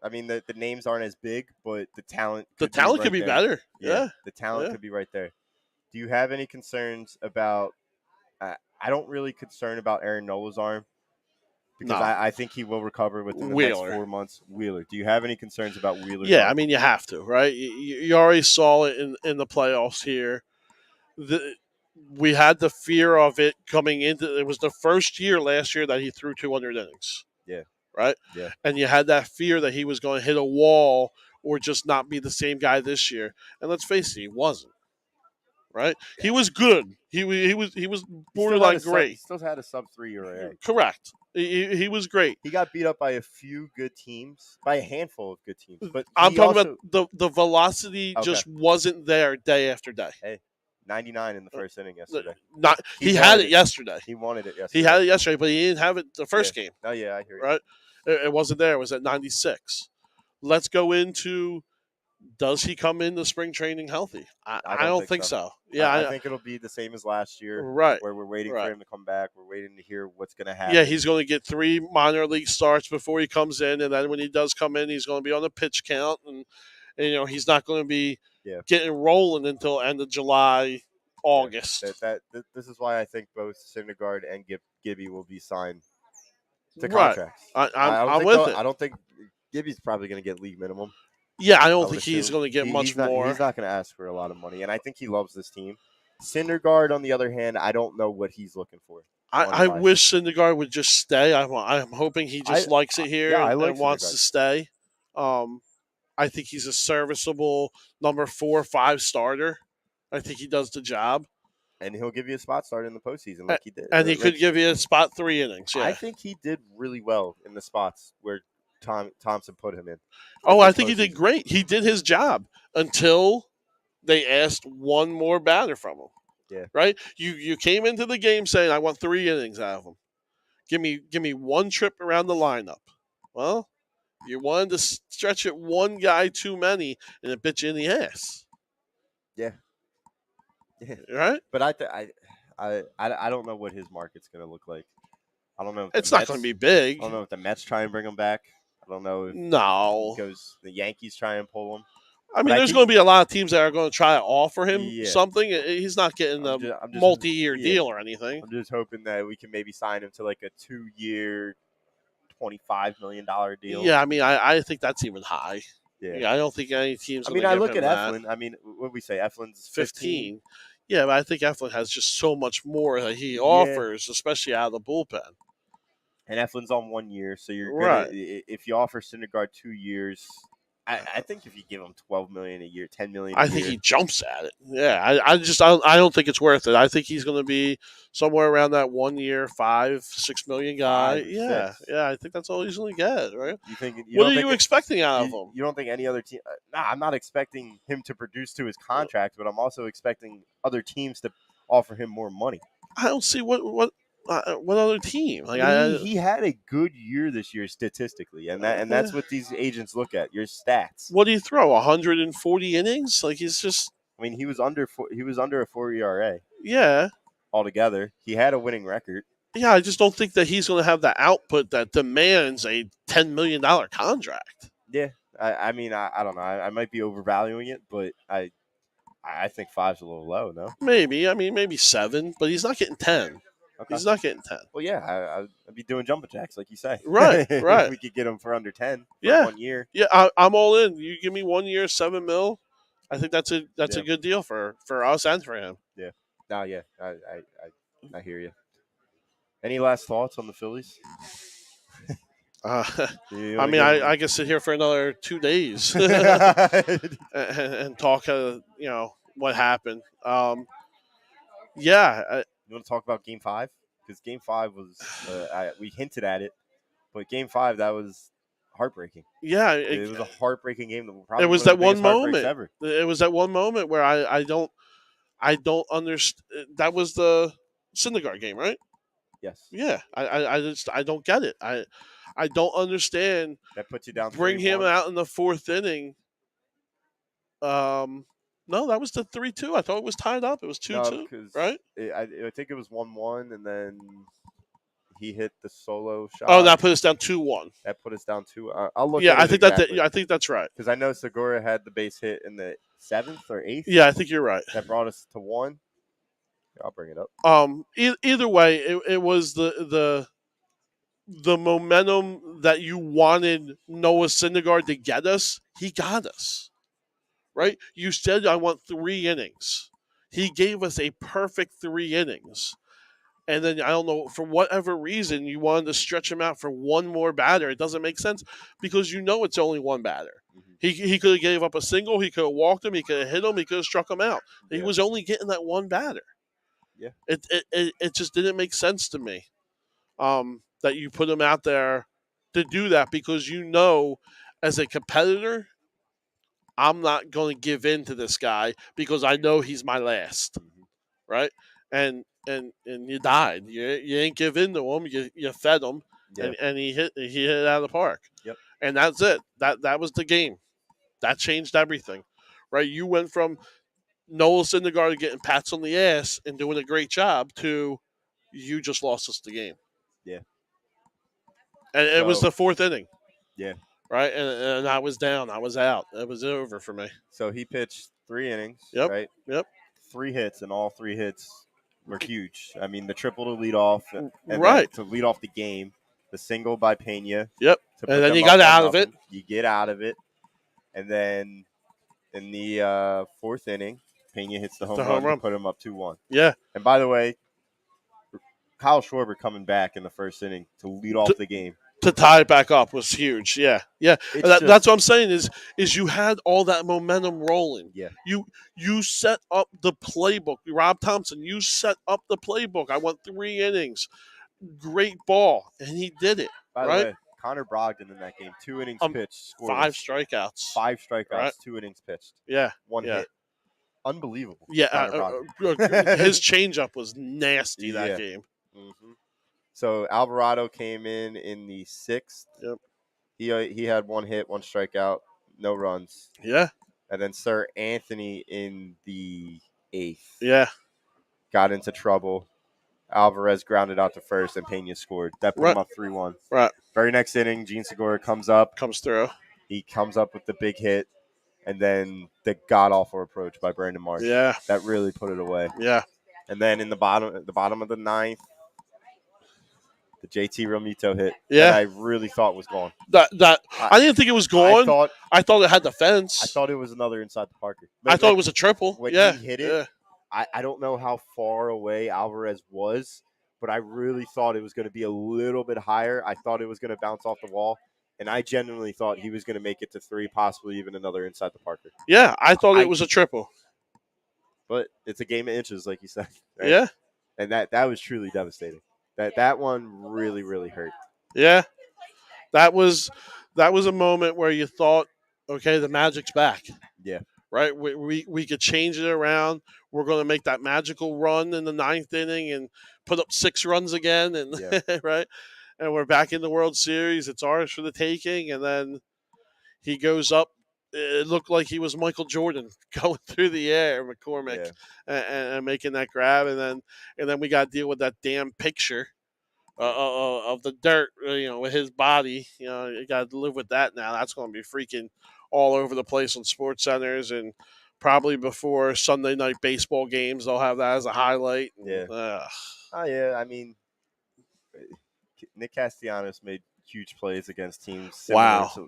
I mean, the names aren't as big, but the talent could be better. Yeah. The talent could be right there. Do you have any concerns about I don't really concern about Aaron Nola's arm because I think he will recover within the next 4 months. Wheeler. Do you have any concerns about Wheeler's arm? I mean, you have to, right? You already saw it in the playoffs here. We had the fear of it coming into – it was the first year last year that he threw 200 innings. Yeah. Right? Yeah. And you had that fear that he was going to hit a wall or just not be the same guy this year. And let's face it, he wasn't. Right? He was good. He was borderline great. He still had a sub-3 ERA. Correct. He was great. He got beat up by a few good teams, by a handful of good teams. But I'm talking about the velocity just wasn't there day after day. Hey, 99 in the first inning yesterday. He had it yesterday. He wanted it yesterday. He had it yesterday, but he didn't have it the first game. Oh, yeah, I hear you. Right? It wasn't there. It was at 96. Let's go into, does he come into spring training healthy? I don't think so. Yeah, I think it'll be the same as last year. Right. Where we're waiting for him to come back. We're waiting to hear what's going to happen. Yeah, he's going to get 3 minor league starts before he comes in, and then when he does come in, he's going to be on the pitch count, and he's not going to be getting rolling until end of July, August. This is why I think both Syndergaard and Gibby will be signed to contracts. I'm with it. I don't think Gibby's probably going to get league minimum. Yeah, I don't think he's going to get much more. He's not going to ask for a lot of money, and I think he loves this team. Syndergaard, on the other hand, I don't know what he's looking for. I wish Syndergaard would just stay. I'm hoping he just likes it here and wants to stay. I think he's a serviceable number 4 or 5 starter. I think he does the job. And he'll give you a spot start in the postseason like he did. And he could give you a spot 3 innings. Yeah. I think he did really well in the spots where Thompson put him in. I think he did great. He did his job until they asked one more batter from him. Yeah. Right? You came into the game saying, I want 3 innings out of him. Give me one trip around the lineup. Well, you wanted to stretch it one guy too many, and it bit you in the ass. Yeah. Right? But I don't know what his market's going to look like. I don't know. It's not going to be big. I don't know if the Mets try and bring him back. I don't know if because the Yankees try and pull him. I mean, there's going to be a lot of teams that are going to try to offer him something. He's not getting a multi-year deal or anything. I'm just hoping that we can maybe sign him to like a 2-year, $25 million deal. Yeah, I mean, I think that's even high. Yeah, I don't think any teams. I look at Eflin. I mean, what did we say? Eflin's 15. Yeah, but I think Eflin has just so much more that he offers, especially out of the bullpen. And Eflin's on 1 year, so you're right. If you offer Syndergaard 2 years, I think if you give him $12 million a year, $10 million, I think he jumps at it. Yeah, I don't think it's worth it. I think he's going to be somewhere around that 1 year, $5-6 million guy. Yeah, I think that's all he's going to get. Right? What are you expecting out of him? You don't think any other team? I'm not expecting him to produce to his contract, but I'm also expecting other teams to offer him more money. I don't see what other team? He had a good year this year statistically, and that's what these agents look at, your stats. What do you throw? 140 innings? Like he's just. I mean, he was under a 4 ERA. Yeah. Altogether, he had a winning record. Yeah, I just don't think that he's going to have the output that demands a $10 million contract. Yeah, I mean, I don't know. I might be overvaluing it, but I think 5's a little low. No. Maybe. I mean, maybe 7, but he's not getting 10. Okay. He's not getting 10. Well, yeah, I'd be doing jumper jacks, like you say. Right. If we could get him for under 10 for 1 year. Yeah, I'm all in. You give me 1 year, $7 million. I think that's a good deal for us and for him. Yeah. No, yeah, I hear you. Any last thoughts on the Phillies? I mean, I could sit here for another 2 days and talk, what happened. You want to talk about Game 5? Because Game 5 was we hinted at it, but Game 5 that was heartbreaking. Yeah, It was a heartbreaking game. it Probably was one of the that one biggest heartbreaks moment. ever. It was that one moment where I don't understand. That was the Syndergaard game, right? Yes. Yeah, I just I don't get it. I don't understand. That puts you down Bring him 3-1. out in the fourth inning. No, that was the 3-2. I thought it was tied up. It was 2-2, No, because right? I think it was 1-1, and then he hit the solo Oh, shot. that put us down 2-1. That put us down 2. I'll look Yeah, at I it think exactly. I think that's right. Because I know Segura had the base hit in the 7th or 8th. Yeah, I think you're right. That brought us to 1. I'll bring it up. Either way, it was the momentum that you wanted Noah Syndergaard to get us. He got us, right? You said I want 3 innings. He gave us a perfect 3 innings. And then I don't know, for whatever reason, you wanted to stretch him out for one more batter. It doesn't make sense because you know it's only one batter. Mm-hmm. He could have gave up a single. He could have walked him. He could have hit him. He could have struck him out. Yeah. He was only getting that one batter. Yeah. It just didn't make sense to me that you put him out there to do that because you know, as a competitor, I'm not going to give in to this guy because I know he's my last, Mm-hmm. right? And you died. You ain't give in to him. You fed him, Yeah. and he hit it out of the park. Yep. And that's it. That was the game. That changed everything, right? You went from Noah Syndergaard getting pats on the ass and doing a great job to you just lost us the game. Yeah. And it was the 4th inning. Yeah. Right, and I was down. I was out. It was over for me. So he pitched 3 innings, Yep. right? Yep. 3 hits, and all 3 hits were huge. I mean, the triple to lead off, and right, to lead off the game, the single by Pena. Yep. And then you got out of it. You get out of it, and then in the 4th inning, Pena hits the home run to put him up 2-1. Yeah. And by the way, Kyle Schwarber coming back in the 1st inning to lead off the game. To tie it back up was huge. Yeah. That's what I'm saying is you had all that momentum rolling. Yeah. You set up the playbook. Rob Thompson, you set up the playbook. I want 3 innings. Great ball. And he did it. By right? the way, Connor Brogdon in that game, 2 innings pitched, scoreless. 5 strikeouts. 5 strikeouts, right? 2 innings pitched. Yeah. 1 hit. Unbelievable. Yeah. His changeup was nasty that game. Mm-hmm. So Alvarado came in the 6th. Yep. He had 1 hit, 1 strikeout, no runs. Yeah. And then Sir Anthony in the 8th. Yeah. Got into trouble. Alvarez grounded out to first, and Pena scored. That put him up 3-1. Right. Very next inning, Gene Segura comes through. He comes up with the big hit, and then the god-awful approach by Brandon Marsh. Yeah. That really put it away. Yeah. And then in the bottom of the 9th, the JT Realmuto hit that I really thought was gone. I didn't think it was gone. I thought it had the fence. I thought it was another inside the Parker. I thought it was a triple. When he hit it, I don't know how far away Alvarez was, but I really thought it was going to be a little bit higher. I thought it was going to bounce off the wall, and I genuinely thought he was going to make it to 3, possibly even another inside the Parker. Yeah, I thought it was a triple. But it's a game of inches, like you said. Right? Yeah. And that was truly devastating. That one really, really hurt. Yeah. That was a moment where you thought, okay, the magic's back. Yeah. Right? We could change it around. We're going to make that magical run in the 9th inning and put up 6 runs again. And right? And we're back in the World Series. It's ours for the taking. And then he goes up. It looked like he was Michael Jordan going through the air, McCormick, and making that grab. And then we got to deal with that damn picture of the dirt, with his body. You got to live with that now. That's going to be freaking all over the place on Sports Centers, and probably before Sunday night baseball games, they'll have that as a highlight. Yeah. I mean, Nick Castellanos made huge plays against teams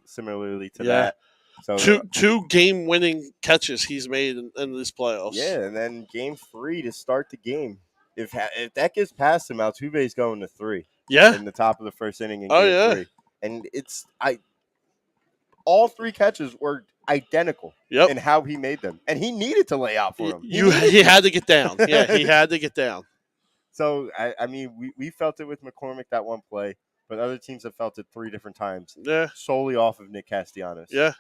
similarly to that. So two game-winning catches he's made in this playoffs. Yeah, and then game 3 to start the game. If that gets past him, Altuve's going to 3. Yeah, in the top of the 1st inning in game 3, and all 3 catches were identical in how he made them, and he needed to lay out for him. He had to get down. Yeah, he had to get down. So I mean, we felt it with McCormick that one play. but other teams have felt it 3 different times Yeah, solely off of Nick Castellanos. yeah.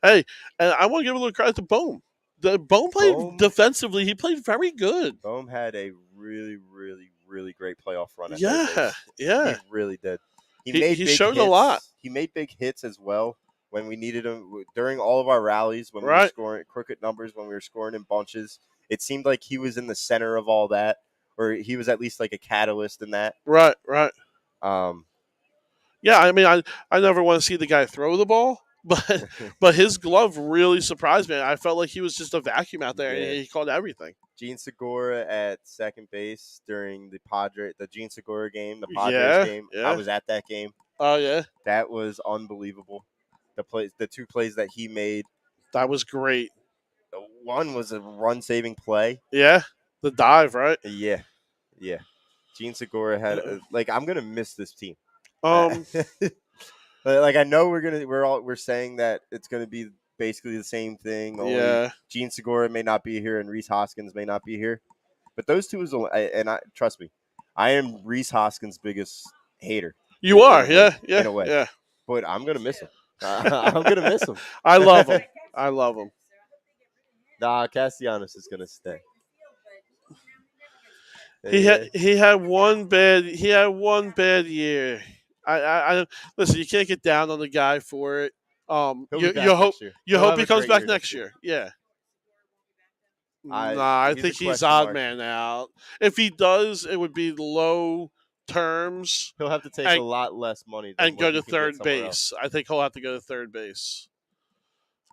Hey, and I want to give a little credit to Bohm. The Bohm played defensively. He played very good. Bohm had a really, really, really great playoff run at third Yeah, base. yeah. He really did. He showed hits. a lot. He made big hits as well when we needed him during all of our rallies when we were Right. scoring crooked numbers, when we were scoring in bunches. It seemed like he was in the center of all that, or he was at least like a catalyst in that. Right. Yeah, I mean, I never want to see the guy throw the ball, but his glove really surprised me. I felt like he was just a vacuum out there, and he caught everything. Gene Segura at second base during the Gene Segura game, the Padres game. Yeah. I was at that game. Oh yeah, that was unbelievable. The 2 plays that he made, that was great. One was a run-saving play. Yeah, the dive, right? Yeah. Gene Segura had I'm gonna miss this team. I know we're saying that it's gonna be basically the same thing. Only Gene Segura may not be here and Rhys Hoskins may not be here, but those two trust me, I am Rhys Hoskins' biggest hater. You are, in a way. Yeah. But I'm gonna miss him. I'm gonna miss him. I love him. Nah, Castellanos is gonna stay. He had one bad year. I listen. You can't get down on the guy for it. You hope he comes back next year. Yeah. I think he's odd man out. If he does, it would be low terms. He'll have to take a lot less money and go to third base. I think he'll have to go to third base.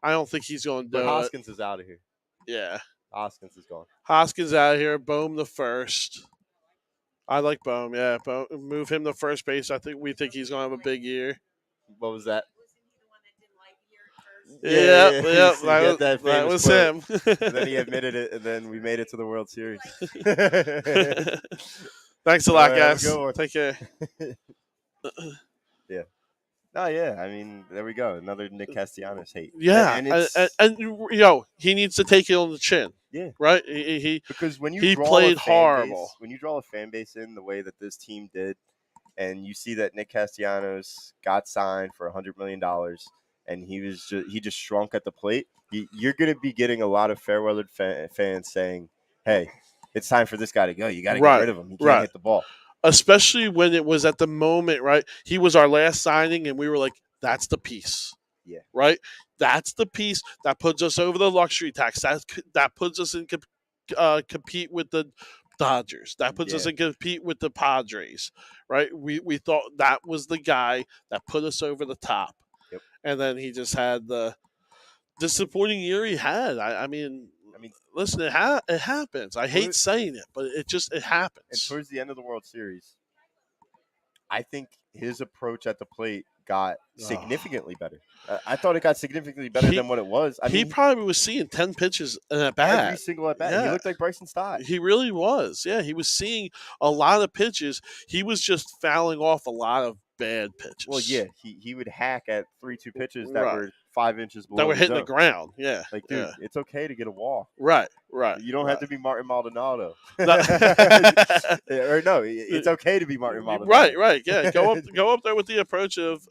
I don't think he's going to do it. Hoskins is out of here. Yeah. Hoskins is gone. Hoskins out of here. Bohm the first. I like Bohm. Yeah, move him to first base. We think he's going to have a big year. What was that? Yeah. That was him. And then he admitted it, and then we made it to the World Series. Thanks a lot, guys. Take care. Yeah. Oh, yeah. I mean, there we go. Another Nick Castellanos hate. Yeah. And he needs to take it on the chin. Yeah. Right? Because when he played horrible. When you draw a fan base in the way that this team did, and you see that Nick Castellanos got signed for $100 million, and he just shrunk at the plate, you're going to be getting a lot of fair-weathered fans saying, hey, it's time for this guy to go. You got to get rid of him. He can't hit the ball. Especially when it was at the moment, right? He was our last signing, and we were like, that's the piece. Yeah. Right? That's the piece that puts us over the luxury tax. That puts us in compete with the Dodgers. That puts us in compete with the Padres. Right? We thought that was the guy that put us over the top. Yep. And then he just had the disappointing year he had. I mean, listen, it happens. I hate saying it, but it happens. And towards the end of the World Series, I think his approach at the plate got significantly better. I thought it got significantly better than what it was. He probably was seeing 10 pitches at bat. Every single at bat. Yeah. He looked like Bryson Stott. He really was. Yeah, he was seeing a lot of pitches. He was just fouling off a lot of bad pitches. Well, yeah, he would hack at 3-2 pitches that were 5 inches below. That were hitting the ground. Yeah. Like, dude, it's okay to get a walk. Right. You don't have to be Martin Maldonado. Or no, it's okay to be Martin Maldonado. Right. Yeah. Go up there with the approach of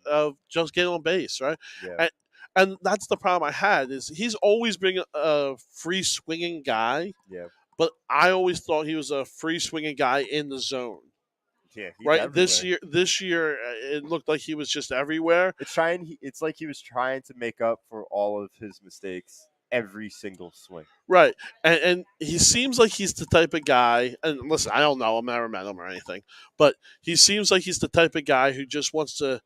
just get on base, right? Yeah. And that's the problem I had is he's always been a free swinging guy. Yeah. But I always thought he was a free swinging guy in the zone. Yeah, right. Everywhere. This year, it looked like he was just everywhere. It's like he was trying to make up for all of his mistakes every single swing. Right, and he seems like he's the type of guy. And listen, I don't know him, I never met him or anything, but he seems like he's the type of guy who just wants to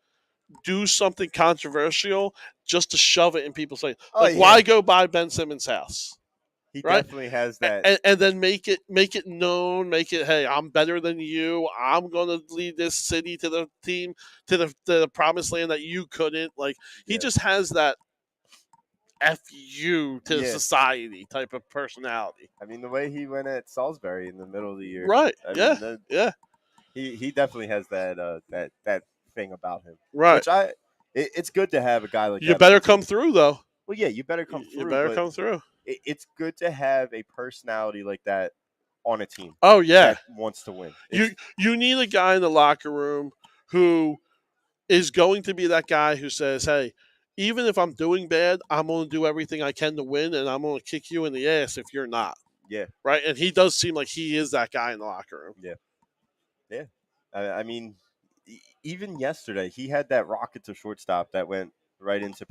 do something controversial just to shove it in people's face. Why go by Ben Simmons' house? He definitely has that, and then make it known. Make it, hey, I'm better than you. I'm going to lead this city to the team to the promised land that you couldn't. Like he just has that F you to society type of personality. I mean, the way he went at Salisbury in the middle of the year, right? Yeah. He definitely has that thing about him, right? Which it's good to have a guy like that. You better come through, though. Well, yeah, you better come through. You better come through. It's good to have a personality like that on a team. Oh yeah, that wants to win. You need a guy in the locker room who is going to be that guy who says, "Hey, even if I'm doing bad, I'm going to do everything I can to win, and I'm going to kick you in the ass if you're not." Yeah, Right? And he does seem like he is that guy in the locker room. yeah, yeah. I mean, even yesterday, he had that rocket to shortstop that went right to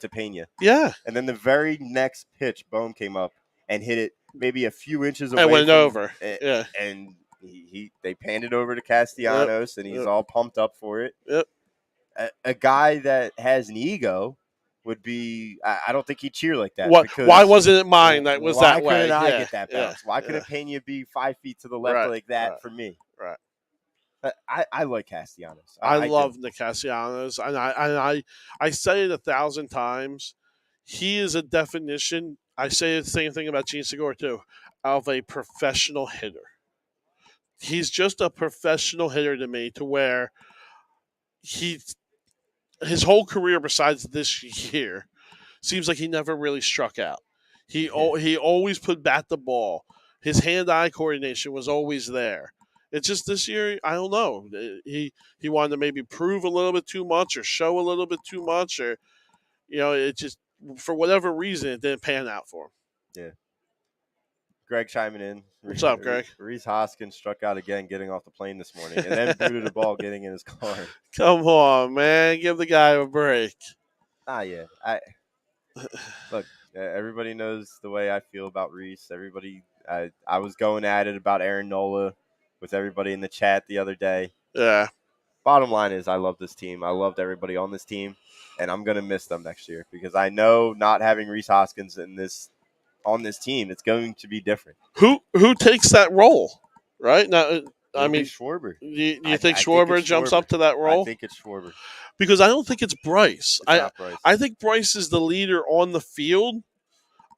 Pena. Yeah, And then the very next pitch, Bohm came up and hit it maybe a few inches it away went from, over. Yeah, and they panned it over to yep, Castellanos, and he's yep, all pumped up for it. yep. A guy that has an ego would be. I don't think he'd cheer like that What? Why because wasn't it mine that was why that couldn't way? I Yeah, get that yeah, bounce? Why yeah. couldn't Pena be 5 feet to the left Right, like that right, for me? right. I like Castellanos. I I do. love Nick Castellanos, and I say it 1,000 times. He is a definition. I say the same thing about Gene Segura too, of a professional hitter. He's just a professional hitter to me, to where he his whole career besides this year seems like he never really struck out. Yeah. He always put bat the ball. His hand-eye coordination was always there. It's just this year, I don't know. He wanted to maybe prove a little bit too much or show a little bit too much, or it just, for whatever reason, it didn't pan out for him. Yeah. Greg chiming in. What's up, Greg? Reese Hoskins struck out again getting off the plane this morning and then booted a ball getting in his car. Come on, man, give the guy a break. Yeah. Look, everybody knows the way I feel about Reese. I was going at it about Aaron Nola with everybody in the chat the other day. Yeah. Bottom line is I love this team. I loved everybody on this team, and I'm going to miss them next year because I know not having Reese Hoskins on this team, it's going to be different. Who takes that role? Right now, I mean, Schwarber. you think I think Schwarber it's jumps Schwarber. up to that I role? think it's Schwarber. Because I don't think it's Bryce. It's not Bryce. I think Bryce is the leader on the field.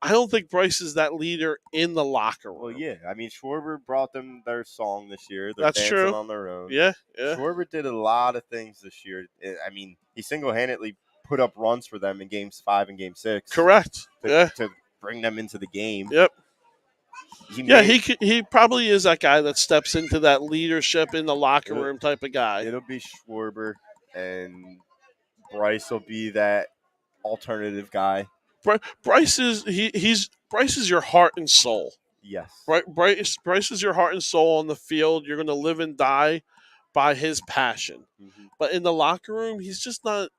I don't think Bryce is that leader in the locker room. Well, yeah. I mean, Schwarber brought them their song this year. They're That's dancing true. on their own. Yeah, yeah. Schwarber did a lot of things this year. I mean, he single-handedly put up runs for them in Games 5 and Game 6. Correct. To bring them into the game. Yep. He probably is that guy that steps into that leadership in the locker room type of guy. It'll be Schwarber, and Bryce will be that alternative guy. Bryce is your heart and soul. Yes. Bryce is your heart and soul on the field. You're going to live and die by his passion. Mm-hmm. But in the locker room, he's just not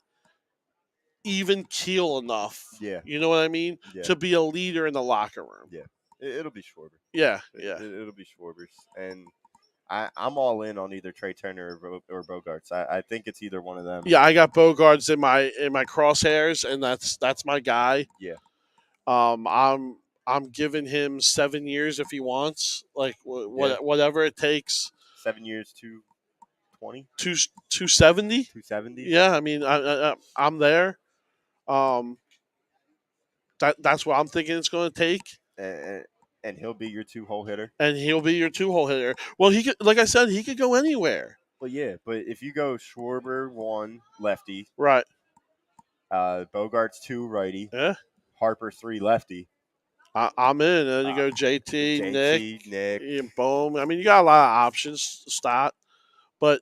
even keel enough. Yeah. You know what I mean? Yeah. To be a leader in the locker room. Yeah. It'll be Schwarber. Yeah. It'll be Schwarber's. And I'm all in on either Trey Turner or Bogarts. I think it's either one of them. Yeah, I got Bogarts in my crosshairs, and that's my guy. Yeah. I'm giving him 7 years if he wants, like whatever it takes. 7 years, 220, 270. 270. Yeah, I mean I'm there. That's what I'm thinking it's going to take. And he'll be your 2-hole hitter. And he'll be your 2-hole hitter. Well, he could, like I said, he could go anywhere. Well, yeah, but if you go Schwarber 1 lefty, right? Bogarts 2 righty, yeah, Harper 3 lefty. I'm in. And then you go JT, Nick, and boom. I mean, you got a lot of options to start, but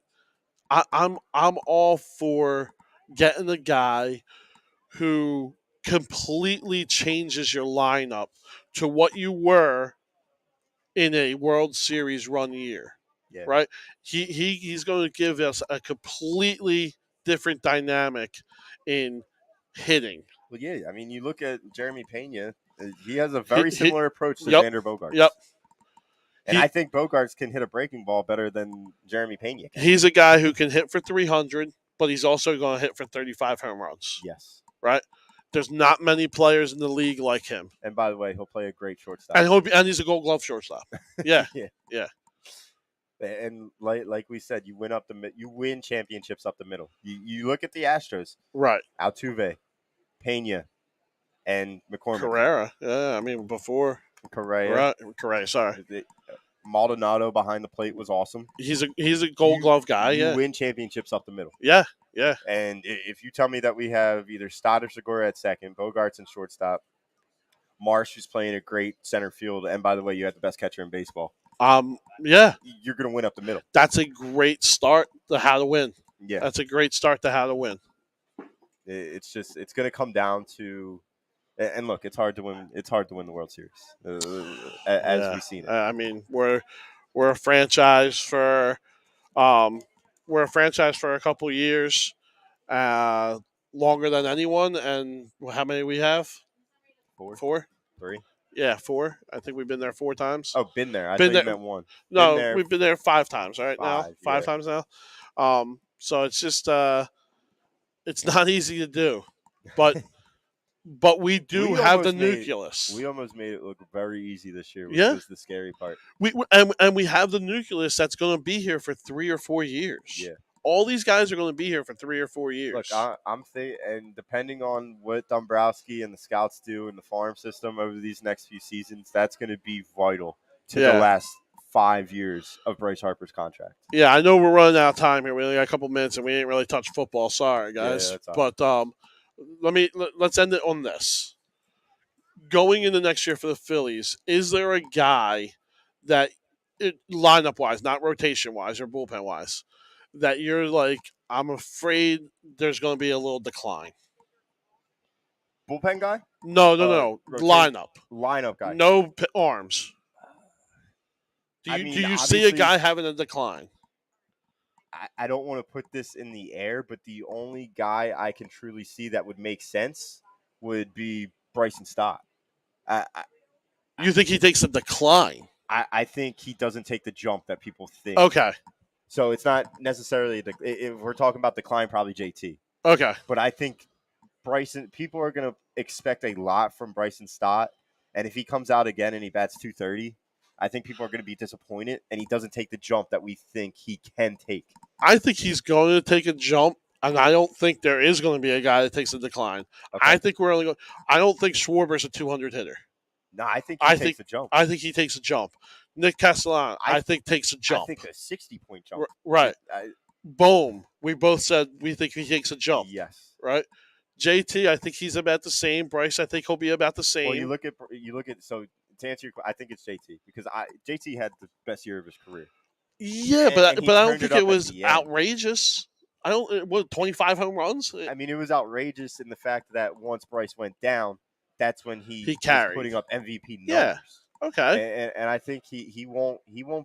I'm all for getting a guy who completely changes your lineup to what you were in a World Series run year. Yeah. Right? He's going to give us a completely different dynamic in hitting. Well, yeah. I mean, you look at Jeremy Pena. He has a very similar approach to Xander Bogaerts. Yep. And I think Bogaerts can hit a breaking ball better than Jeremy Pena can. He's a guy who can hit for 300, but he's also going to hit for 35 home runs. Yes. Right? There's not many players in the league like him. And by the way, he'll play a great shortstop. And he's a Gold Glove shortstop. Yeah. yeah. And like we said, you win championships up the middle. You look at the Astros. Right. Altuve, Pena, and McCormick. Carrera. Yeah, I mean, before. Correa, sorry. Maldonado behind the plate was awesome. He's a Gold Glove guy. You win championships up the middle. Yeah. And if you tell me that we have either Stott or Segura at second, Bogarts and shortstop, Marsh who's playing a great center field, and by the way, you have the best catcher in baseball. Yeah. You're going to win up the middle. That's a great start to how to win. Yeah, That's a great start to how to win. it's going to come down to, and look, it's hard to win. It's hard to win the World Series, as Yeah, we've seen it. I mean we're a franchise for we're a franchise for a couple years, longer than anyone. And how many we have? Four, Four. three. Yeah, four. I think we've been there 4 times. Oh, been there. I Been thought you there. meant one. Been No, there we've been there 5 times. Right now, 5. five Yeah. times now. So it's just it's not easy to do, but we do have the nucleus. We almost made it look very easy this year, which Yeah. was the scary part. And we have the nucleus that's going to be here for 3 or 4 years. Yeah. All these guys are going to be here for 3 or 4 years. Look, I'm thinking, and depending on what Dombrowski and the scouts do in the farm system over these next few seasons, that's going to be vital to the last 5 years of Bryce Harper's contract. Yeah, I know we're running out of time here. We only got a couple minutes, and we ain't really touched football. Sorry, guys. Yeah, that's but let's end it on this. Going into next year for the Phillies, is there a guy that, lineup wise, not rotation wise or bullpen wise, that you're like, I'm afraid there's going to be a little decline? Bullpen guy? No. Lineup guy. No arms. Do you see a guy having a decline? I don't want to put this in the air, but the only guy I can truly see that would make sense would be Bryson Stott. You think he takes a decline? I think he doesn't take the jump that people think. Okay. So it's not necessarily, if we're talking about decline, probably JT. Okay. But I think people are going to expect a lot from Bryson Stott. And if he comes out again and he bats .230, I think people are going to be disappointed, and he doesn't take the jump that we think he can take. I think he's going to take a jump, and I don't think there is going to be a guy that takes a decline. Okay. I think we're only going. I don't think Schwarber's a 200 hitter. No, I think he takes a jump. I think he takes a jump. Nick Castellano, I think takes a jump. I think a 60-point jump. Right. Boom. We both said we think he takes a jump. Yes. Right. JT, I think he's about the same. Bryce, I think he'll be about the same. Well, you look at so to answer your question, I think it's JT because JT had the best year of his career. Yeah, but I don't think it was outrageous. I don't. What 25 home runs? I mean, it was outrageous in the fact that once Bryce went down, that's when he was putting up MVP numbers. Yeah. Okay. And I think he won't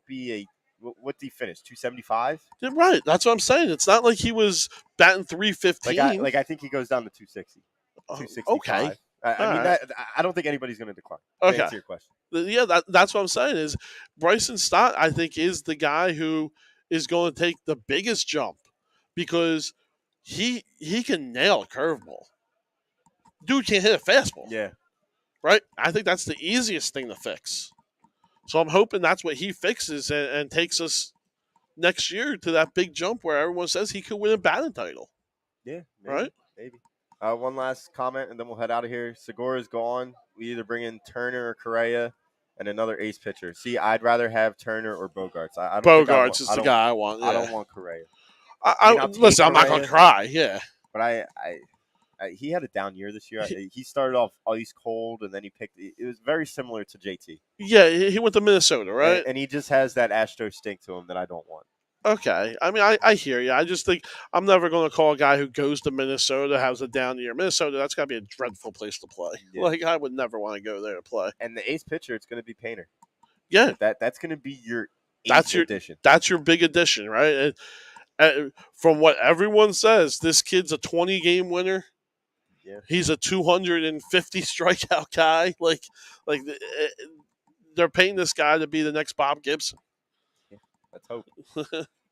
be a. What did he finish? 275. Right. That's what I'm saying. It's not like he was batting 315. Like I think he goes down to 260. 265. Okay. I don't think anybody's going to decline. Okay. To answer your question. Yeah, that's what I'm saying is Bryson Stott, I think, is the guy who is going to take the biggest jump because he can nail a curveball. Dude can't hit a fastball. Yeah. Right? I think that's the easiest thing to fix. So I'm hoping that's what he fixes and takes us next year to that big jump where everyone says he could win a batting title. Yeah. Maybe, right? Maybe. One last comment, and then we'll head out of here. Segura's gone. We either bring in Turner or Correa and another ace pitcher. See, I'd rather have Turner or Bogarts. Bogarts is the guy I want. Yeah. I don't want Correa. Listen, I'm not going to cry. Yeah. But he had a down year this year. He started off ice cold, and then he picked. It was very similar to JT. Yeah, he went to Minnesota, right? And he just has that Astro stink to him that I don't want. Okay. I mean, I hear you. I just think I'm never going to call a guy who goes to Minnesota, has a down year. Minnesota, that's got to be a dreadful place to play. Yeah. Like, I would never want to go there to play. And the ace pitcher, it's going to be Painter. Yeah. That's going to be your ace addition. That's your big addition, right? And from what everyone says, this kid's a 20-game winner. Yeah. He's a 250 strikeout guy. Like they're paying this guy to be the next Bob Gibson. Yeah, let's hope.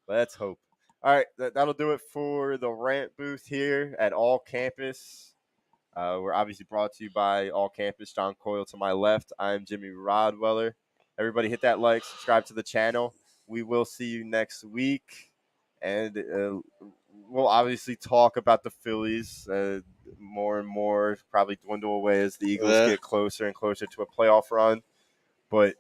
Let's hope. All right, that'll do it for the rant booth here at All Campus. We're obviously brought to you by All Campus. John Coyle to my left. I'm Jimmy Rodweller. Everybody hit that like, subscribe to the channel. We will see you next week. And we'll obviously talk about the Phillies more and more, probably dwindle away as the Eagles get closer and closer to a playoff run. But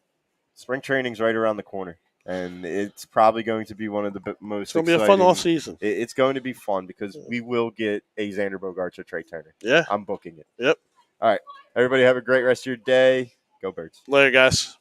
spring training's right around the corner, and it's probably going to be one of the most It's going to be a fun offseason. It's going to be fun because we will get a Xander Bogaerts or Trey Turner. Yeah. I'm booking it. Yep. All right. Everybody have a great rest of your day. Go Birds. Later, guys.